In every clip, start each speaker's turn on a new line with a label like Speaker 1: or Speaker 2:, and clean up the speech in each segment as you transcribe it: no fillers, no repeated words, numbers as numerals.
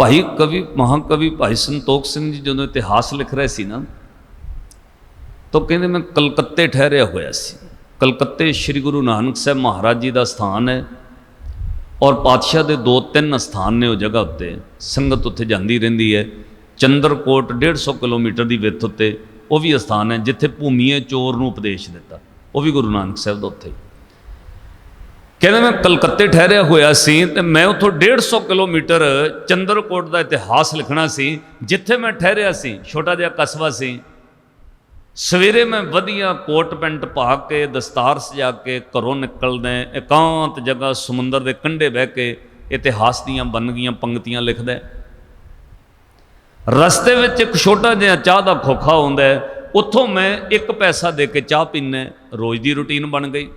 Speaker 1: ਭਾਈ ਕਵੀ ਮਹਾਕਵੀ ਭਾਈ ਸੰਤੋਖ ਸਿੰਘ ਜੀ ਜਦੋਂ ਇਤਿਹਾਸ ਲਿਖ ਰਹੇ ਸੀ ਨਾ, ਤਾਂ ਕਹਿੰਦੇ ਮੈਂ ਕਲਕੱਤੇ ਠਹਿਰਿਆ ਹੋਇਆ ਸੀ। ਕਲਕੱਤੇ ਸ਼੍ਰੀ ਗੁਰੂ ਨਾਨਕ ਸਾਹਿਬ ਮਹਾਰਾਜ ਜੀ ਦਾ ਸਥਾਨ ਹੈ, ਔਰ ਪਾਤਸ਼ਾਹ ਦੇ 2-3 ਸਥਾਨ ਨੇ ਉਹ ਜਗ੍ਹਾ ਉੱਤੇ, ਸੰਗਤ ਉੱਥੇ ਜਾਂਦੀ ਰਹਿੰਦੀ ਹੈ। ਚੰਦਰਕੋਟ 150 ਕਿਲੋਮੀਟਰ ਦੀ ਵਿੱਥ ਉੱਤੇ ਉਹ ਵੀ ਸਥਾਨ ਹੈ ਜਿੱਥੇ ਭੂਮੀਏ ਚੋਰ ਨੂੰ ਉਪਦੇਸ਼ ਦਿੱਤਾ, ਉਹ ਵੀ ਗੁਰੂ ਨਾਨਕ ਸਾਹਿਬ ਦਾ ਉੱਥੇ। ਕਹਿੰਦੇ ਮੈਂ ਕਲਕੱਤੇ ਠਹਿਰਿਆ ਹੋਇਆ ਸੀ ਤੇ ਮੈਂ ਉੱਥੋਂ 150 ਕਿਲੋਮੀਟਰ ਚੰਦਰਕੋਟ ਦਾ ਇਤਿਹਾਸ ਲਿਖਣਾ ਸੀ ਜਿੱਥੇ ਮੈਂ ਠਹਿਰਿਆ ਸੀ। ਛੋਟਾ ਜਿਹਾ ਕਸਬਾ ਸੀ। ਸਵੇਰੇ ਮੈਂ ਵਧੀਆ ਕੋਟ ਪੈਂਟ ਪਾ ਕੇ ਦਸਤਾਰ ਸਜਾ ਕੇ ਘਰੋਂ ਨਿਕਲਦਾ, ਇਕਾਂਤ ਜਗ੍ਹਾ ਸਮੁੰਦਰ ਦੇ ਕੰਢੇ ਬਹਿ ਕੇ ਇਤਿਹਾਸ ਦੀਆਂ ਬਣ ਗਈਆਂ ਪੰਕਤੀਆਂ ਲਿਖਦਾ। ਰਸਤੇ ਵਿੱਚ ਇੱਕ ਛੋਟਾ ਜਿਹਾ ਚਾਹ ਦਾ ਖੋਖਾ ਆਉਂਦਾ, ਉੱਥੋਂ ਮੈਂ 1 ਪੈਸਾ ਦੇ ਕੇ ਚਾਹ ਪੀਂਦਾ। ਰੋਜ਼ ਦੀ ਰੂਟੀਨ ਬਣ ਗਈ।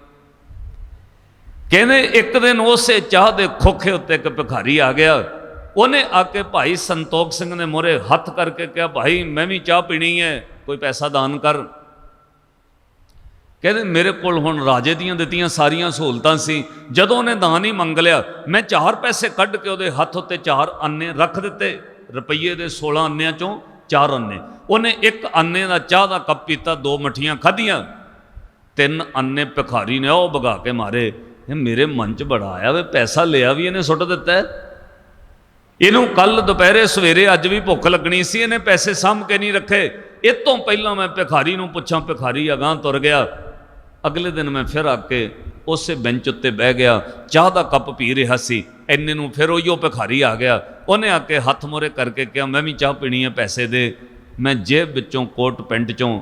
Speaker 1: ਕਹਿੰਦੇ ਇੱਕ ਦਿਨ ਉਸੇ ਚਾਹ ਦੇ ਖੋਖੇ ਉੱਤੇ ਇੱਕ ਭਿਖਾਰੀ ਆ ਗਿਆ। ਉਹਨੇ ਆ ਕੇ ਭਾਈ ਸੰਤੋਖ ਸਿੰਘ ਨੇ ਮੋਹਰੇ ਹੱਥ ਕਰਕੇ ਕਿਹਾ, ਭਾਈ ਮੈਂ ਵੀ ਚਾਹ ਪੀਣੀ ਹੈ, ਕੋਈ ਪੈਸਾ ਦਾਨ ਕਰ। ਕਹਿੰਦੇ ਮੇਰੇ ਕੋਲ ਹੁਣ ਰਾਜੇ ਦੀਆਂ ਦਿੱਤੀਆਂ ਸਾਰੀਆਂ ਸਹੂਲਤਾਂ ਸੀ। ਜਦੋਂ ਉਹਨੇ ਦਾਨ ਹੀ ਮੰਗ ਲਿਆ, ਮੈਂ 4 ਪੈਸੇ ਕੱਢ ਕੇ ਉਹਦੇ ਹੱਥ ਉੱਤੇ 4 ਅੰਨੇ ਰੱਖ ਦਿੱਤੇ। ਰੁਪਈਏ ਦੇ 16 ਅੰਨਿਆਂ ਚੋਂ 4 ਅੰਨੇ। ਉਹਨੇ 1 ਅੰਨੇ ਦਾ ਚਾਹ ਦਾ ਕੱਪ ਪੀਤਾ, 2 ਮੱਠੀਆਂ ਖਾਧੀਆਂ। 3 ਅੰਨੇ ਭਿਖਾਰੀ ਨੇ ਉਹ ਭਗਾ ਕੇ ਮਾਰੇ। ਇਹ ਮੇਰੇ ਮਨ 'ਚ ਬੜਾ ਆਇਆ ਵੀ ਪੈਸਾ ਲਿਆ ਵੀ ਇਹਨੇ ਸੁੱਟ ਦਿੱਤਾ, ਇਹਨੂੰ ਕੱਲ ਦੁਪਹਿਰੇ ਸਵੇਰੇ ਅੱਜ ਵੀ ਭੁੱਖ ਲੱਗਣੀ ਸੀ, ਇਹਨੇ ਪੈਸੇ ਸਾਂਭ ਕੇ ਨਹੀਂ ਰੱਖੇ। ਇਹ ਤੋਂ ਪਹਿਲਾਂ ਮੈਂ ਭਿਖਾਰੀ ਨੂੰ ਪੁੱਛਾਂ। ਭਿਖਾਰੀ ਅਗਾਂਹ ਤੁਰ ਗਿਆ। ਅਗਲੇ ਦਿਨ ਮੈਂ ਫਿਰ ਆ ਕੇ ਉਸੇ ਬੈਂਚ ਉੱਤੇ ਬਹਿ ਗਿਆ, ਚਾਹ ਦਾ ਕੱਪ ਪੀ ਰਿਹਾ ਸੀ। ਇੰਨੇ ਨੂੰ ਫਿਰ ਉਹੀਓ ਭਿਖਾਰੀ ਆ ਗਿਆ। ਉਹਨੇ ਆ ਕੇ ਹੱਥ ਮੋਹਰੇ ਕਰਕੇ ਕਿਹਾ, ਮੈਂ ਵੀ ਚਾਹ ਪੀਣੀ ਹੈ, ਪੈਸੇ ਦੇ। ਮੈਂ ਜੇਬ ਵਿੱਚੋਂ ਕੋਟ ਪੈਂਟ 'ਚੋਂ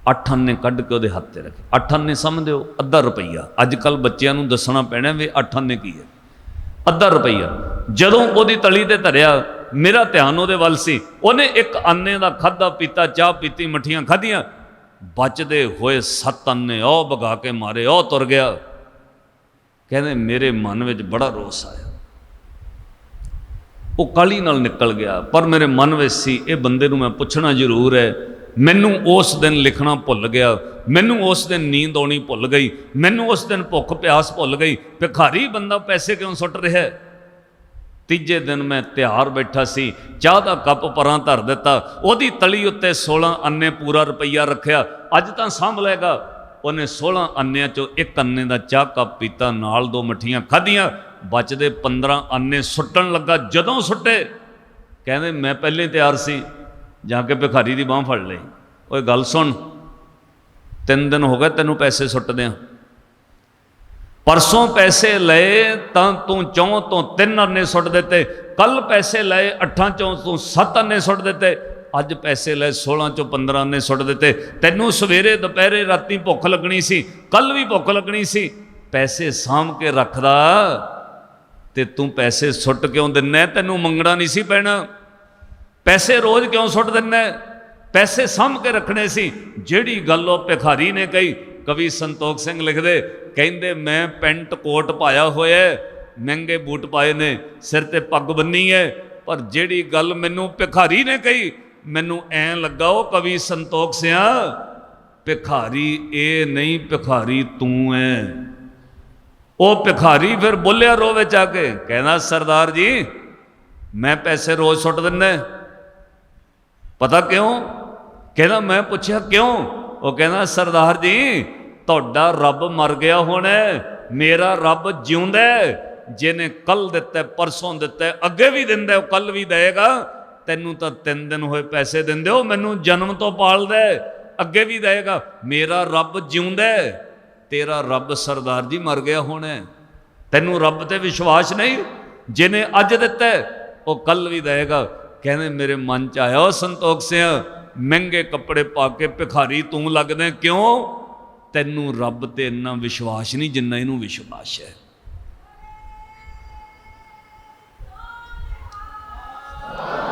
Speaker 1: 8 ਅੰਨੇ ਕੱਢ ਕੇ ਉਹਦੇ ਹੱਥ 'ਤੇ ਰੱਖੇ। 8 ਅੰਨੇ ਸਮਝਦੇ ਹੋ ਅੱਧਾ ਰੁਪਈਆ। ਅੱਜ ਕੱਲ੍ਹ ਬੱਚਿਆਂ ਨੂੰ ਦੱਸਣਾ ਪੈਣਾ ਵੀ 8 ਅੰਨੇ ਕੀ ਹੈ, ਅੱਧਾ ਰੁਪਈਆ। ਜਦੋਂ ਉਹਦੀ ਤਲੀ 'ਤੇ ਧਰਿਆ, ਮੇਰਾ ਧਿਆਨ ਉਹਦੇ ਵੱਲ ਸੀ। ਉਹਨੇ 1 ਅੰਨੇ ਦਾ ਖਾਧਾ ਪੀਤਾ, ਚਾਹ ਪੀਤੀ, ਮੱਠੀਆਂ ਖਾਧੀਆਂ। ਬਚਦੇ ਹੋਏ 7 ਅੰਨੇ ਉਹ ਭਗਾ ਕੇ ਮਾਰੇ, ਉਹ ਤੁਰ ਗਿਆ। ਕਹਿੰਦੇ ਮੇਰੇ ਮਨ ਵਿੱਚ ਬੜਾ ਰੋਸ ਆਇਆ। ਉਹ ਕਾਹਲੀ ਨਾਲ ਨਿਕਲ ਗਿਆ, ਪਰ ਮੇਰੇ ਮਨ ਵਿੱਚ ਸੀ ਇਹ ਬੰਦੇ ਨੂੰ ਮੈਂ ਪੁੱਛਣਾ ਜ਼ਰੂਰ ਹੈ। ਮੈਨੂੰ ਉਸ ਦਿਨ ਲਿਖਣਾ ਭੁੱਲ ਗਿਆ, ਮੈਨੂੰ ਉਸ ਦਿਨ ਨੀਂਦ ਆਉਣੀ ਭੁੱਲ ਗਈ, ਮੈਨੂੰ ਉਸ ਦਿਨ ਭੁੱਖ ਪਿਆਸ ਭੁੱਲ ਗਈ। ਭਿਖਾਰੀ ਬੰਦਾ ਪੈਸੇ ਕਿਉਂ ਸੁੱਟ ਰਿਹਾ? ਤੀਜੇ ਦਿਨ ਮੈਂ ਤਿਆਰ ਬੈਠਾ ਸੀ, ਚਾਹ ਦਾ ਕੱਪ ਪਰਾਂ ਧਰ ਦਿੱਤਾ, ਉਹਦੀ ਤਲੀ ਉੱਤੇ 16 ਅੰਨੇ ਪੂਰਾ ਰੁਪਈਆ ਰੱਖਿਆ। ਅੱਜ ਤਾਂ ਸਾਂਭ ਲਏਗਾ। ਉਹਨੇ 16 ਅੰਨਿਆਂ 'ਚੋਂ 1 ਅੰਨੇ ਦਾ ਚਾਹ ਕੱਪ ਪੀਤਾ, ਨਾਲ 2 ਮੱਠੀਆਂ ਖਾਧੀਆਂ। ਬਚਦੇ 15 ਅੰਨੇ ਸੁੱਟਣ ਲੱਗਾ। ਜਦੋਂ ਸੁੱਟੇ, ਕਹਿੰਦੇ ਮੈਂ ਪਹਿਲੇ ਤਿਆਰ ਸੀ। ਜਾ ਕੇ ਭਿਖਾਰੀ ਦੀ ਬਾਂਹ ਫੜ ਲਈ। ਓਏ ਗੱਲ ਸੁਣ, 3 ਦਿਨ ਹੋ ਗਏ ਤੈਨੂੰ ਪੈਸੇ ਸੁੱਟਦਿਆਂ। ਪਰਸੋਂ ਪੈਸੇ ਲਏ ਤਾਂ ਤੂੰ 4 ਤੋਂ 3 ਅੰਨੇ ਸੁੱਟ ਦਿੱਤੇ। ਕੱਲ ਪੈਸੇ ਲਏ 8 ਚੋਂ ਤੂੰ 7 ਅੰਨੇ ਸੁੱਟ ਦਿੱਤੇ। ਅੱਜ ਪੈਸੇ ਲਏ 16 ਚੋਂ 15 ਅੰਨੇ ਸੁੱਟ ਦਿੱਤੇ। ਤੈਨੂੰ ਸਵੇਰੇ ਦੁਪਹਿਰੇ ਰਾਤੀ ਭੁੱਖ ਲੱਗਣੀ ਸੀ, ਕੱਲ ਵੀ ਭੁੱਖ ਲੱਗਣੀ ਸੀ। ਪੈਸੇ ਸਾਂਭ ਕੇ ਰੱਖਦਾ ਤੇ ਤੂੰ ਪੈਸੇ ਸੁੱਟ ਕਿਉਂ ਦਿੰਦਾ? ਤੈਨੂੰ ਮੰਗਣਾ ਨਹੀਂ ਸੀ ਪੈਣਾ। ਪੈਸੇ ਰੋਜ਼ ਕਿਉਂ ਸੁੱਟ ਦਿੰਦਾ? ਪੈਸੇ ਸਾਂਭ ਕੇ ਰੱਖਣੇ ਸੀ। ਜਿਹੜੀ ਗੱਲ ਉਹ ਭਿਖਾਰੀ ਨੇ ਕਹੀ, ਕਵੀ ਸੰਤੋਖ ਸਿੰਘ ਲਿਖਦੇ, ਕਹਿੰਦੇ ਮੈਂ ਪੈਂਟ ਕੋਟ ਪਾਇਆ ਹੋਇਆ, ਮਹਿੰਗੇ ਬੂਟ ਪਾਏ ਨੇ, ਸਿਰ ਤੇ ਪੱਗ ਬੰਨੀ ਹੈ, ਪਰ ਜਿਹੜੀ ਗੱਲ ਮੈਨੂੰ ਭਿਖਾਰੀ ਨੇ ਕਹੀ, ਮੈਨੂੰ ਐਂ ਲੱਗਾ ਉਹ ਕਵੀ ਸੰਤੋਖ ਸਿਆ ਭਿਖਾਰੀ ਇਹ ਨਹੀਂ, ਭਿਖਾਰੀ ਤੂੰ ਹੈ। ਉਹ ਭਿਖਾਰੀ ਫਿਰ ਬੋਲਿਆ ਰੋਹ ਵਿੱਚ ਆ ਕੇ, ਕਹਿੰਦਾ ਸਰਦਾਰ ਜੀ ਮੈਂ ਪੈਸੇ ਰੋਜ਼ ਸੁੱਟ ਦਿੰਦਾ। ਪਤਾ ਕਿਉਂ? ਕਹਿੰਦਾ ਮੈਂ ਪੁੱਛਿਆ ਕਿਉਂ? ਉਹ ਕਹਿੰਦਾ ਸਰਦਾਰ ਜੀ ਤੁਹਾਡਾ ਰੱਬ ਮਰ ਗਿਆ ਹੋਣਾ, ਮੇਰਾ ਰੱਬ ਜਿਉਂਦਾ। ਜਿਹਨੇ ਕੱਲ ਦਿੱਤਾ, ਪਰਸੋਂ ਦਿੱਤਾ, ਅੱਗੇ ਵੀ ਦਿੰਦਾ, ਉਹ ਕੱਲ ਵੀ ਦੇਗਾ। ਤੈਨੂੰ ਤਾਂ 3 ਦਿਨ ਹੋਏ ਪੈਸੇ ਦਿੰਦੇ ਹੋ, ਮੈਨੂੰ ਜਨਮ ਤੋਂ ਪਾਲਦਾ, ਅੱਗੇ ਵੀ ਦੇਗਾ। ਮੇਰਾ ਰੱਬ ਜਿਉਂਦਾ, ਤੇਰਾ ਰੱਬ ਸਰਦਾਰ ਜੀ ਮਰ ਗਿਆ ਹੋਣਾ। ਤੈਨੂੰ ਰੱਬ ਤੇ ਵਿਸ਼ਵਾਸ ਨਹੀਂ? ਜਿਹਨੇ ਅੱਜ ਦਿੱਤਾ ਉਹ ਕੱਲ ਵੀ ਦੇਗਾ। ਕਹਿੰਦੇ ਮੇਰੇ ਮਨ 'ਚ ਆਇਆ, ਉਹ ਸੰਤੋਖ ਸਿਆ ਮਹਿੰਗੇ ਕੱਪੜੇ ਪਾ ਕੇ ਭਿਖਾਰੀ ਤੂੰ ਲੱਗਦਾ, ਕਿਉਂ? ਤੈਨੂੰ ਰੱਬ ਤੇ ਇੰਨਾ ਵਿਸ਼ਵਾਸ ਨਹੀਂ ਜਿੰਨਾ ਇਹਨੂੰ ਵਿਸ਼ਵਾਸ ਹੈ।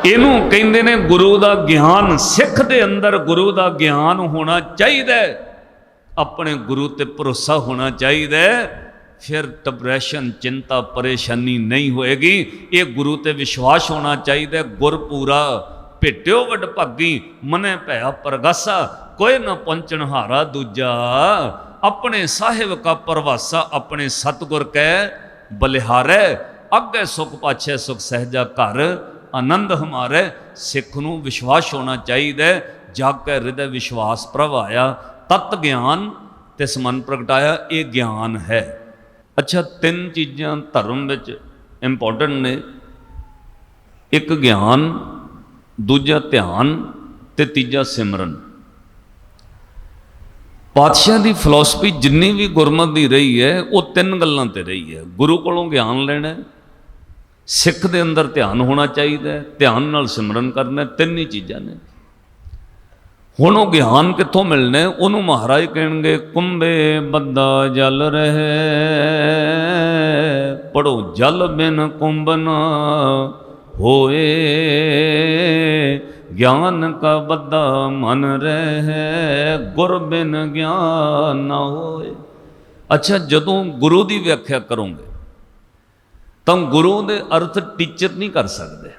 Speaker 1: ਇਹਨੂੰ ਕਹਿੰਦੇ ਨੇ ਗੁਰੂ ਦਾ ਗਿਆਨ। ਸਿੱਖ ਦੇ ਅੰਦਰ ਗੁਰੂ ਦਾ ਗਿਆਨ ਹੋਣਾ ਚਾਹੀਦਾ, ਆਪਣੇ ਗੁਰੂ ਤੇ ਭਰੋਸਾ ਹੋਣਾ ਚਾਹੀਦਾ। ਫਿਰ ਡਿਪਰੈਸ਼ਨ, ਚਿੰਤਾ, ਪਰੇਸ਼ਾਨੀ ਨਹੀਂ ਹੋਏਗੀ। ਇਹ ਗੁਰੂ ਤੇ ਵਿਸ਼ਵਾਸ ਹੋਣਾ ਚਾਹੀਦਾ। ਗੁਰਪੂਰਾ ਭੇਟਿਓ ਵਡ ਭਾਗੀ, ਮਨੈ ਭਇਆ ਪ੍ਰਗਾਸਾ, ਕੋਈ ਨਾ ਪਹੁੰਚਣ ਹਾਰਾ ਦੂਜਾ। ਆਪਣੇ ਸਾਹਿਬ ਕਾ ਪ੍ਰਵਾਸਾ, ਆਪਣੇ ਸਤਿਗੁਰ ਕੈ ਬਲਿਹਾਰੈ। ਅੱਗੇ ਸੁਖ ਪਾਛੈ ਸੁਖ ਸਹਿਜਾ ਘਰ ਆਨੰਦ ਹਮਾਰੇ। ਸਿੱਖ ਨੂੰ ਵਿਸ਼ਵਾਸ ਹੋਣਾ ਚਾਹੀਦਾ, ਜਗ ਕੈ ਹਿਰਦੈ ਵਿਸ਼ਵਾਸ ਪ੍ਰਭ ਆਇਆ। ਤਤ ਗਿਆਨ ਤਿਸ ਮਨ ਪ੍ਰਗਟਾਇਆ, ਇਹ ਗਿਆਨ ਹੈ। ਅੱਛਾ, ਤਿੰਨ ਚੀਜ਼ਾਂ ਧਰਮ ਵਿੱਚ ਇੰਪੋਰਟੈਂਟ ਨੇ, ਇੱਕ ਗਿਆਨ, ਦੂਜਾ ਧਿਆਨ ਤੇ ਤੀਜਾ ਸਿਮਰਨ। ਪਾਤਸ਼ਾਹ ਦੀ ਫਿਲਾਸਫੀ ਜਿੰਨੀ ਵੀ ਗੁਰਮਤਿ ਦੀ ਰਹੀ ਹੈ ਉਹ ਤਿੰਨ ਗੱਲਾਂ ਤੇ ਰਹੀ ਹੈ। ਗੁਰੂ ਕੋਲੋਂ ਗਿਆਨ ਲੈਣਾ, ਸਿੱਖ ਦੇ ਅੰਦਰ ਧਿਆਨ ਹੋਣਾ ਚਾਹੀਦਾ, ਧਿਆਨ ਨਾਲ ਸਿਮਰਨ ਕਰਨਾ, ਤਿੰਨ ਹੀ ਚੀਜ਼ਾਂ ਨੇ। ਹੁਣ ਉਹ ਗਿਆਨ ਕਿੱਥੋਂ ਮਿਲਣਾ? ਉਹਨੂੰ ਮਹਾਰਾਜ ਕਹਿਣਗੇ ਕੁੰਭੇ ਬੱਧਾ ਜਲ ਰਹੇ, ਪੜੋ ਜਲ ਬਿਨ ਕੁੰਭ ਨਾ ਹੋਏ, ਗਿਆਨ ਕਾ ਬੱਧਾ ਮਨ ਰਹੇ, ਗੁਰ ਬਿਨ ਗਿਆਨ ਨਾ ਹੋਏ। ਅੱਛਾ, ਜਦੋਂ ਗੁਰੂ ਦੀ ਵਿਆਖਿਆ ਕਰੋਗੇ ਤਾਂ ਗੁਰੂ ਦੇ ਅਰਥ ਟੀਚਰ ਨਹੀਂ ਕਰ ਸਕਦੇ,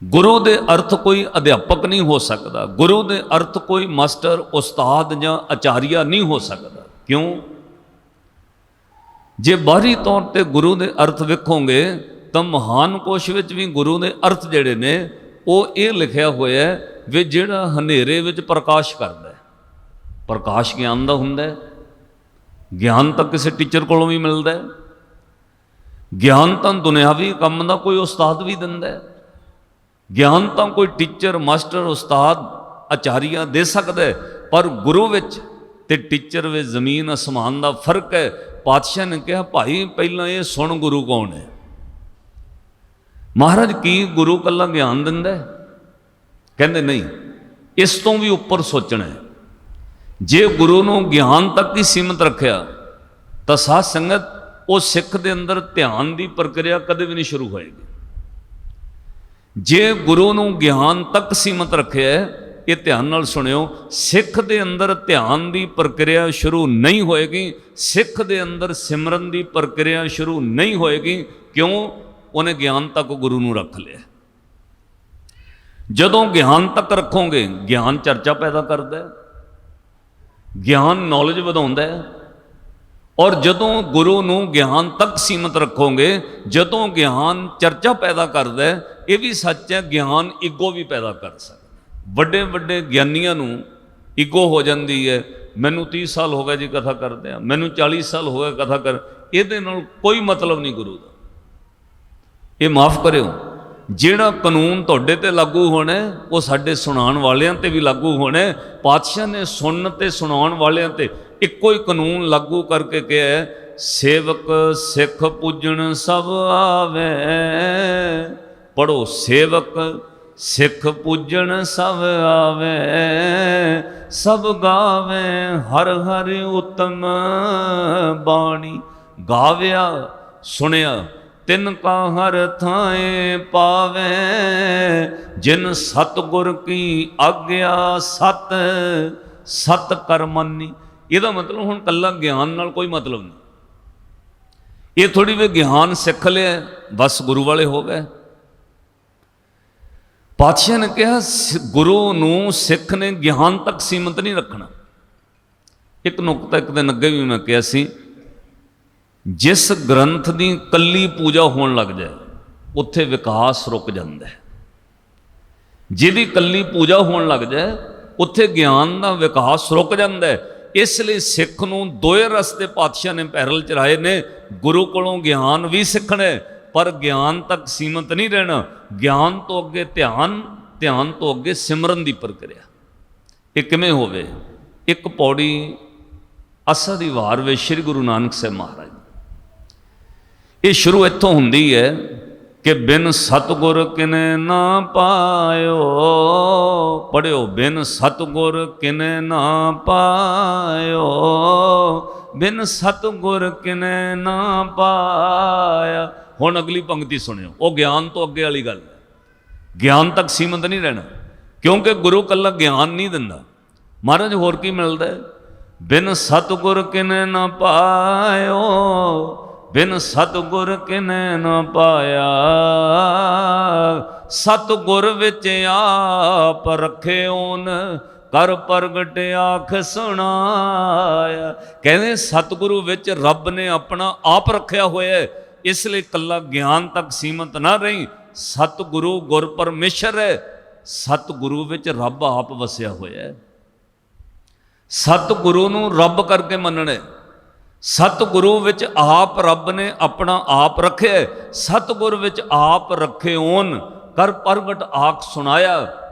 Speaker 1: ਗੁਰੂ ਦੇ ਅਰਥ ਕੋਈ ਅਧਿਆਪਕ ਨਹੀਂ ਹੋ ਸਕਦਾ, ਗੁਰੂ ਦੇ ਅਰਥ ਕੋਈ ਮਾਸਟਰ, ਉਸਤਾਦ ਜਾਂ ਆਚਾਰੀਆ ਨਹੀਂ ਹੋ ਸਕਦਾ। ਕਿਉਂ? ਜੇ ਬਾਹਰੀ ਤੌਰ ਤੇ ਗੁਰੂ ਦੇ ਅਰਥ ਵੇਖੋਗੇ ਤਾਂ ਮਹਾਨ ਕੋਸ਼ ਵਿੱਚ ਵੀ ਗੁਰੂ ਦੇ ਅਰਥ ਜਿਹੜੇ ਨੇ ਉਹ ਇਹ ਲਿਖਿਆ ਹੋਇਆ ਵੀ ਜਿਹੜਾ ਹਨੇਰੇ ਵਿੱਚ ਪ੍ਰਕਾਸ਼ ਕਰਦਾ ਹੈ, ਪ੍ਰਕਾਸ਼ ਗਿਆਨ ਦਾ ਹੁੰਦਾ ਹੈ। ਗਿਆਨ ਤਾਂ ਕਿਸੇ ਟੀਚਰ ਕੋਲੋਂ ਵੀ ਮਿਲਦਾ ਹੈ, ਗਿਆਨ ਤਾਂ ਦੁਨਿਆਵੀ ਕੰਮ ਦਾ ਕੋਈ ਉਸਤਾਦ ਵੀ ਦਿੰਦਾ ਹੈ, ਗਿਆਨ ਤਾਂ ਕੋਈ ਟੀਚਰ, ਮਾਸਟਰ, ਉਸਤਾਦ, ਆਚਾਰੀਆ ਦੇ ਸਕਦਾ ਹੈ, ਪਰ ਗੁਰੂ ਵਿੱਚ ਤੇ ਟੀਚਰ ਵਿੱਚ ਜ਼ਮੀਨ ਅਸਮਾਨ ਦਾ ਫਰਕ ਹੈ। ਪਾਤਸ਼ਾਹ ਨੇ ਕਿਹਾ ਭਾਈ ਪਹਿਲਾਂ ਇਹ ਸੁਣ ਗੁਰੂ ਕੌਣ ਹੈ। ਮਹਾਰਾਜ ਕੀ ਗੁਰੂ ਕੱਲਾ ਗਿਆਨ ਦਿੰਦਾ ਹੈ? ਕਹਿੰਦੇ ਨਹੀਂ, ਇਸ ਤੋਂ ਵੀ ਉੱਪਰ ਸੋਚਣਾ ਹੈ। ਜੇ ਗੁਰੂ ਨੂੰ ਗਿਆਨ ਤੱਕ ਹੀ ਸੀਮਤ ਰੱਖਿਆ ਤਾਂ ਸਾਧ ਸੰਗਤ ਉਹ ਸਿੱਖ ਦੇ ਅੰਦਰ ਧਿਆਨ ਦੀ ਪ੍ਰਕਿਰਿਆ ਕਦੇ ਵੀ ਨਹੀਂ ਸ਼ੁਰੂ ਹੋਏਗੀ। ਜੇ ਗੁਰੂ ਨੂੰ ਗਿਆਨ ਤੱਕ ਸੀਮਤ ਰੱਖਿਆ, ਇਹ ਧਿਆਨ ਨਾਲ ਸੁਣਿਓ, ਸਿੱਖ ਦੇ ਅੰਦਰ ਧਿਆਨ ਦੀ ਪ੍ਰਕਿਰਿਆ ਸ਼ੁਰੂ ਨਹੀਂ ਹੋਏਗੀ, ਸਿੱਖ ਦੇ ਅੰਦਰ ਸਿਮਰਨ ਦੀ ਪ੍ਰਕਿਰਿਆ ਸ਼ੁਰੂ ਨਹੀਂ ਹੋਏਗੀ। ਕਿਉਂ? ਉਹਨੇ ਗਿਆਨ ਤੱਕ ਗੁਰੂ ਨੂੰ ਰੱਖ ਲਿਆ। ਜਦੋਂ ਗਿਆਨ ਤੱਕ ਰੱਖੋਗੇ, ਗਿਆਨ ਚਰਚਾ ਪੈਦਾ ਕਰਦਾ ਹੈ, ਗਿਆਨ ਨੌਲੇਜ ਵਧਾਉਂਦਾ ਹੈ। ਔਰ ਜਦੋਂ ਗੁਰੂ ਨੂੰ ਗਿਆਨ ਤੱਕ ਸੀਮਤ ਰੱਖੋਗੇ, ਜਦੋਂ ਗਿਆਨ ਚਰਚਾ ਪੈਦਾ ਕਰਦਾ ਹੈ, ਇਹ ਵੀ ਸੱਚ ਹੈ, ਗਿਆਨ ਈਗੋ ਵੀ ਪੈਦਾ ਕਰ ਸਕਦਾ। ਵੱਡੇ ਵੱਡੇ ਗਿਆਨੀਆਂ ਨੂੰ ਈਗੋ ਹੋ ਜਾਂਦੀ ਹੈ, ਮੈਨੂੰ 30 ਸਾਲ ਹੋ ਗਏ ਜੀ ਕਥਾ ਕਰਦੇ ਆ, ਮੈਨੂੰ 40 ਸਾਲ ਹੋ ਗਏ ਕਥਾ ਕਰ। ਇਹਦੇ ਨਾਲ ਕੋਈ ਮਤਲਬ ਨਹੀਂ ਗੁਰੂ ਦਾ। ਇਹ ਮਾਫ ਕਰਿਓ, ਜਿਹੜਾ ਕਾਨੂੰਨ ਤੁਹਾਡੇ ਤੇ ਲਾਗੂ ਹੋਣਾ ਉਹ ਸਾਡੇ ਸੁਣਾਉਣ ਵਾਲਿਆਂ ਤੇ ਵੀ ਲਾਗੂ ਹੋਣਾ। ਪਾਤਸ਼ਾਹ ਨੇ ਸੁਣਨ ਤੇ ਸੁਣਾਉਣ ਵਾਲਿਆਂ ਤੇ ਇੱਕੋ ਹੀ ਕਾਨੂੰਨ ਲਾਗੂ ਕਰਕੇ ਕਿਹਾ, ਸੇਵਕ ਸਿੱਖ ਪੂਜਣ ਸਭ ਆਵੇ। ਪੜੋ, ਸੇਵਕ ਸਿੱਖ ਪੂਜਣ ਸਭ ਆਵੇ, ਸਭ ਗਾਵੇ ਹਰ ਹਰ ਉਤਮ ਬਾਣੀ। ਗਾਵਿਆ, ਸੁਣਿਆ, ਤਿਨ ਕਾ ਹਰ ਥਾਏ ਪਾਵੇ, ਜਿਨ ਸਤਿਗੁਰ ਕੀ ਆਗਿਆ ਸਤ ਸਤ ਕਰ ਮੰਨੀ। ਇਹਦਾ ਮਤਲਬ ਹੁਣ ਕੱਲਾ ਗਿਆਨ ਨਾਲ ਕੋਈ ਮਤਲਬ ਨਹੀਂ। ਇਹ ਥੋੜੀ ਵੀ ਗਿਆਨ ਸਿੱਖ ਲਿਆ ਬਸ ਗੁਰੂ ਵਾਲੇ ਹੋ ਗਏ। ਪਾਤਸ਼ਾਹ ਨੇ ਕਿਹਾ ਗੁਰੂ ਨੂੰ ਸਿੱਖ ਨੇ ਗਿਆਨ ਤੱਕ ਸੀਮਤ ਨਹੀਂ ਰੱਖਣਾ। ਇੱਕ ਨੁਕਤਾ ਇੱਕ ਦਿਨ ਅੱਗੇ ਵੀ ਮੈਂ ਕਿਹਾ ਸੀ, ਜਿਸ ਗ੍ਰੰਥ ਦੀ ਕੱਲੀ ਪੂਜਾ ਹੋਣ ਲੱਗ ਜਾਏ ਉੱਥੇ ਵਿਕਾਸ ਰੁਕ ਜਾਂਦਾ ਹੈ। ਜਿਹਦੀ ਕੱਲੀ ਪੂਜਾ ਹੋਣ ਲੱਗ ਜਾਏ ਉੱਥੇ ਗਿਆਨ ਦਾ ਵਿਕਾਸ ਰੁਕ ਜਾਂਦਾ ਹੈ। ਇਸ ਲਈ ਸਿੱਖ ਨੂੰ ਦੋਏ ਰਸਤੇ ਪਾਤਸ਼ਾਹ ਨੇ ਪੈਰਲ ਚਲਾਏ ਨੇ। ਗੁਰੂ ਕੋਲੋਂ ਗਿਆਨ ਵੀ ਸਿੱਖਣਾ, ਪਰ ਗਿਆਨ ਤੱਕ ਸੀਮਤ ਨਹੀਂ ਰਹਿਣਾ। ਗਿਆਨ ਤੋਂ ਅੱਗੇ ਧਿਆਨ, ਧਿਆਨ ਤੋਂ ਅੱਗੇ ਸਿਮਰਨ ਦੀ ਪ੍ਰਕਿਰਿਆ। ਇਹ ਕਿਵੇਂ ਹੋਵੇ? ਇੱਕ ਪੌੜੀ ਅਸਾ ਦੀ ਵਾਰ ਵਿੱਚ ਸ੍ਰੀ ਗੁਰੂ ਨਾਨਕ ਸਾਹਿਬ ਮਹਾਰਾਜ, ਇਹ ਸ਼ੁਰੂ ਇੱਥੋਂ ਹੁੰਦੀ ਹੈ ਕਿ ਬਿਨ ਸਤਿਗੁਰ ਕਿਨੇ ਨਾ ਪਾਇਓ। ਪੜਿਓ, ਬਿਨ ਸਤਿਗੁਰ ਕਿਨੇ ਨਾ ਪਾਇਓ, ਬਿਨ ਸਤਿਗੁਰ ਕਿਨੇ ਨਾ ਪਾਇਆ। ਹੁਣ ਅਗਲੀ ਪੰਕਤੀ ਸੁਣਿਓ, ਉਹ ਗਿਆਨ ਤੋਂ ਅੱਗੇ ਵਾਲੀ ਗੱਲ ਹੈ। ਗਿਆਨ ਤੱਕ ਸੀਮਤ ਨਹੀਂ ਰਹਿਣਾ, ਕਿਉਂਕਿ ਗੁਰੂ ਕੱਲਾ ਗਿਆਨ ਨਹੀਂ ਦਿੰਦਾ। ਮਹਾਰਾਜ ਹੋਰ ਕੀ ਮਿਲਦਾ ਹੈ? ਬਿਨ ਸਤਿਗੁਰ ਕਿਨੇ ਨਾ ਪਾਇਓ, ਬਿਨ ਸਤਿਗੁਰ ਕਿਨੇ ਨਾ ਪਾਇਆ, ਸਤਿਗੁਰ ਵਿੱਚ ਆਪ ਰੱਖਿਓਨ ਕਰ ਪ੍ਰਗਟ ਆਖ ਸੁਣਾਇਆ। ਕਹਿੰਦੇ ਸਤਿਗੁਰੂ ਵਿੱਚ ਰੱਬ ਨੇ ਆਪਣਾ ਆਪ ਰੱਖਿਆ ਹੋਇਆ ਹੈ। ਇਸ ਲਈ ਕੱਲਾ ਗਿਆਨ ਤੱਕ ਸੀਮਤ ਨਾ ਰਹੀ। ਸਤਿਗੁਰੂ ਗੁਰ ਪਰਮੇਸ਼ਰ ਹੈ, ਸਤਿਗੁਰੂ ਵਿੱਚ ਰੱਬ ਆਪ ਵਸਿਆ ਹੋਇਆ ਹੈ। ਸਤਿਗੁਰੂ ਨੂੰ ਰੱਬ ਕਰਕੇ ਮੰਨਣਾ, ਸਤਿਗੁਰੂ ਵਿੱਚ ਆਪ ਰੱਬ ਨੇ ਆਪਣਾ ਆਪ ਰੱਖਿਆ। ਸਤਿਗੁਰ ਵਿੱਚ ਆਪ ਰੱਖਿਓਨ ਕਰ ਪ੍ਰਗਟ ਆਖ ਸੁਣਾਇਆ।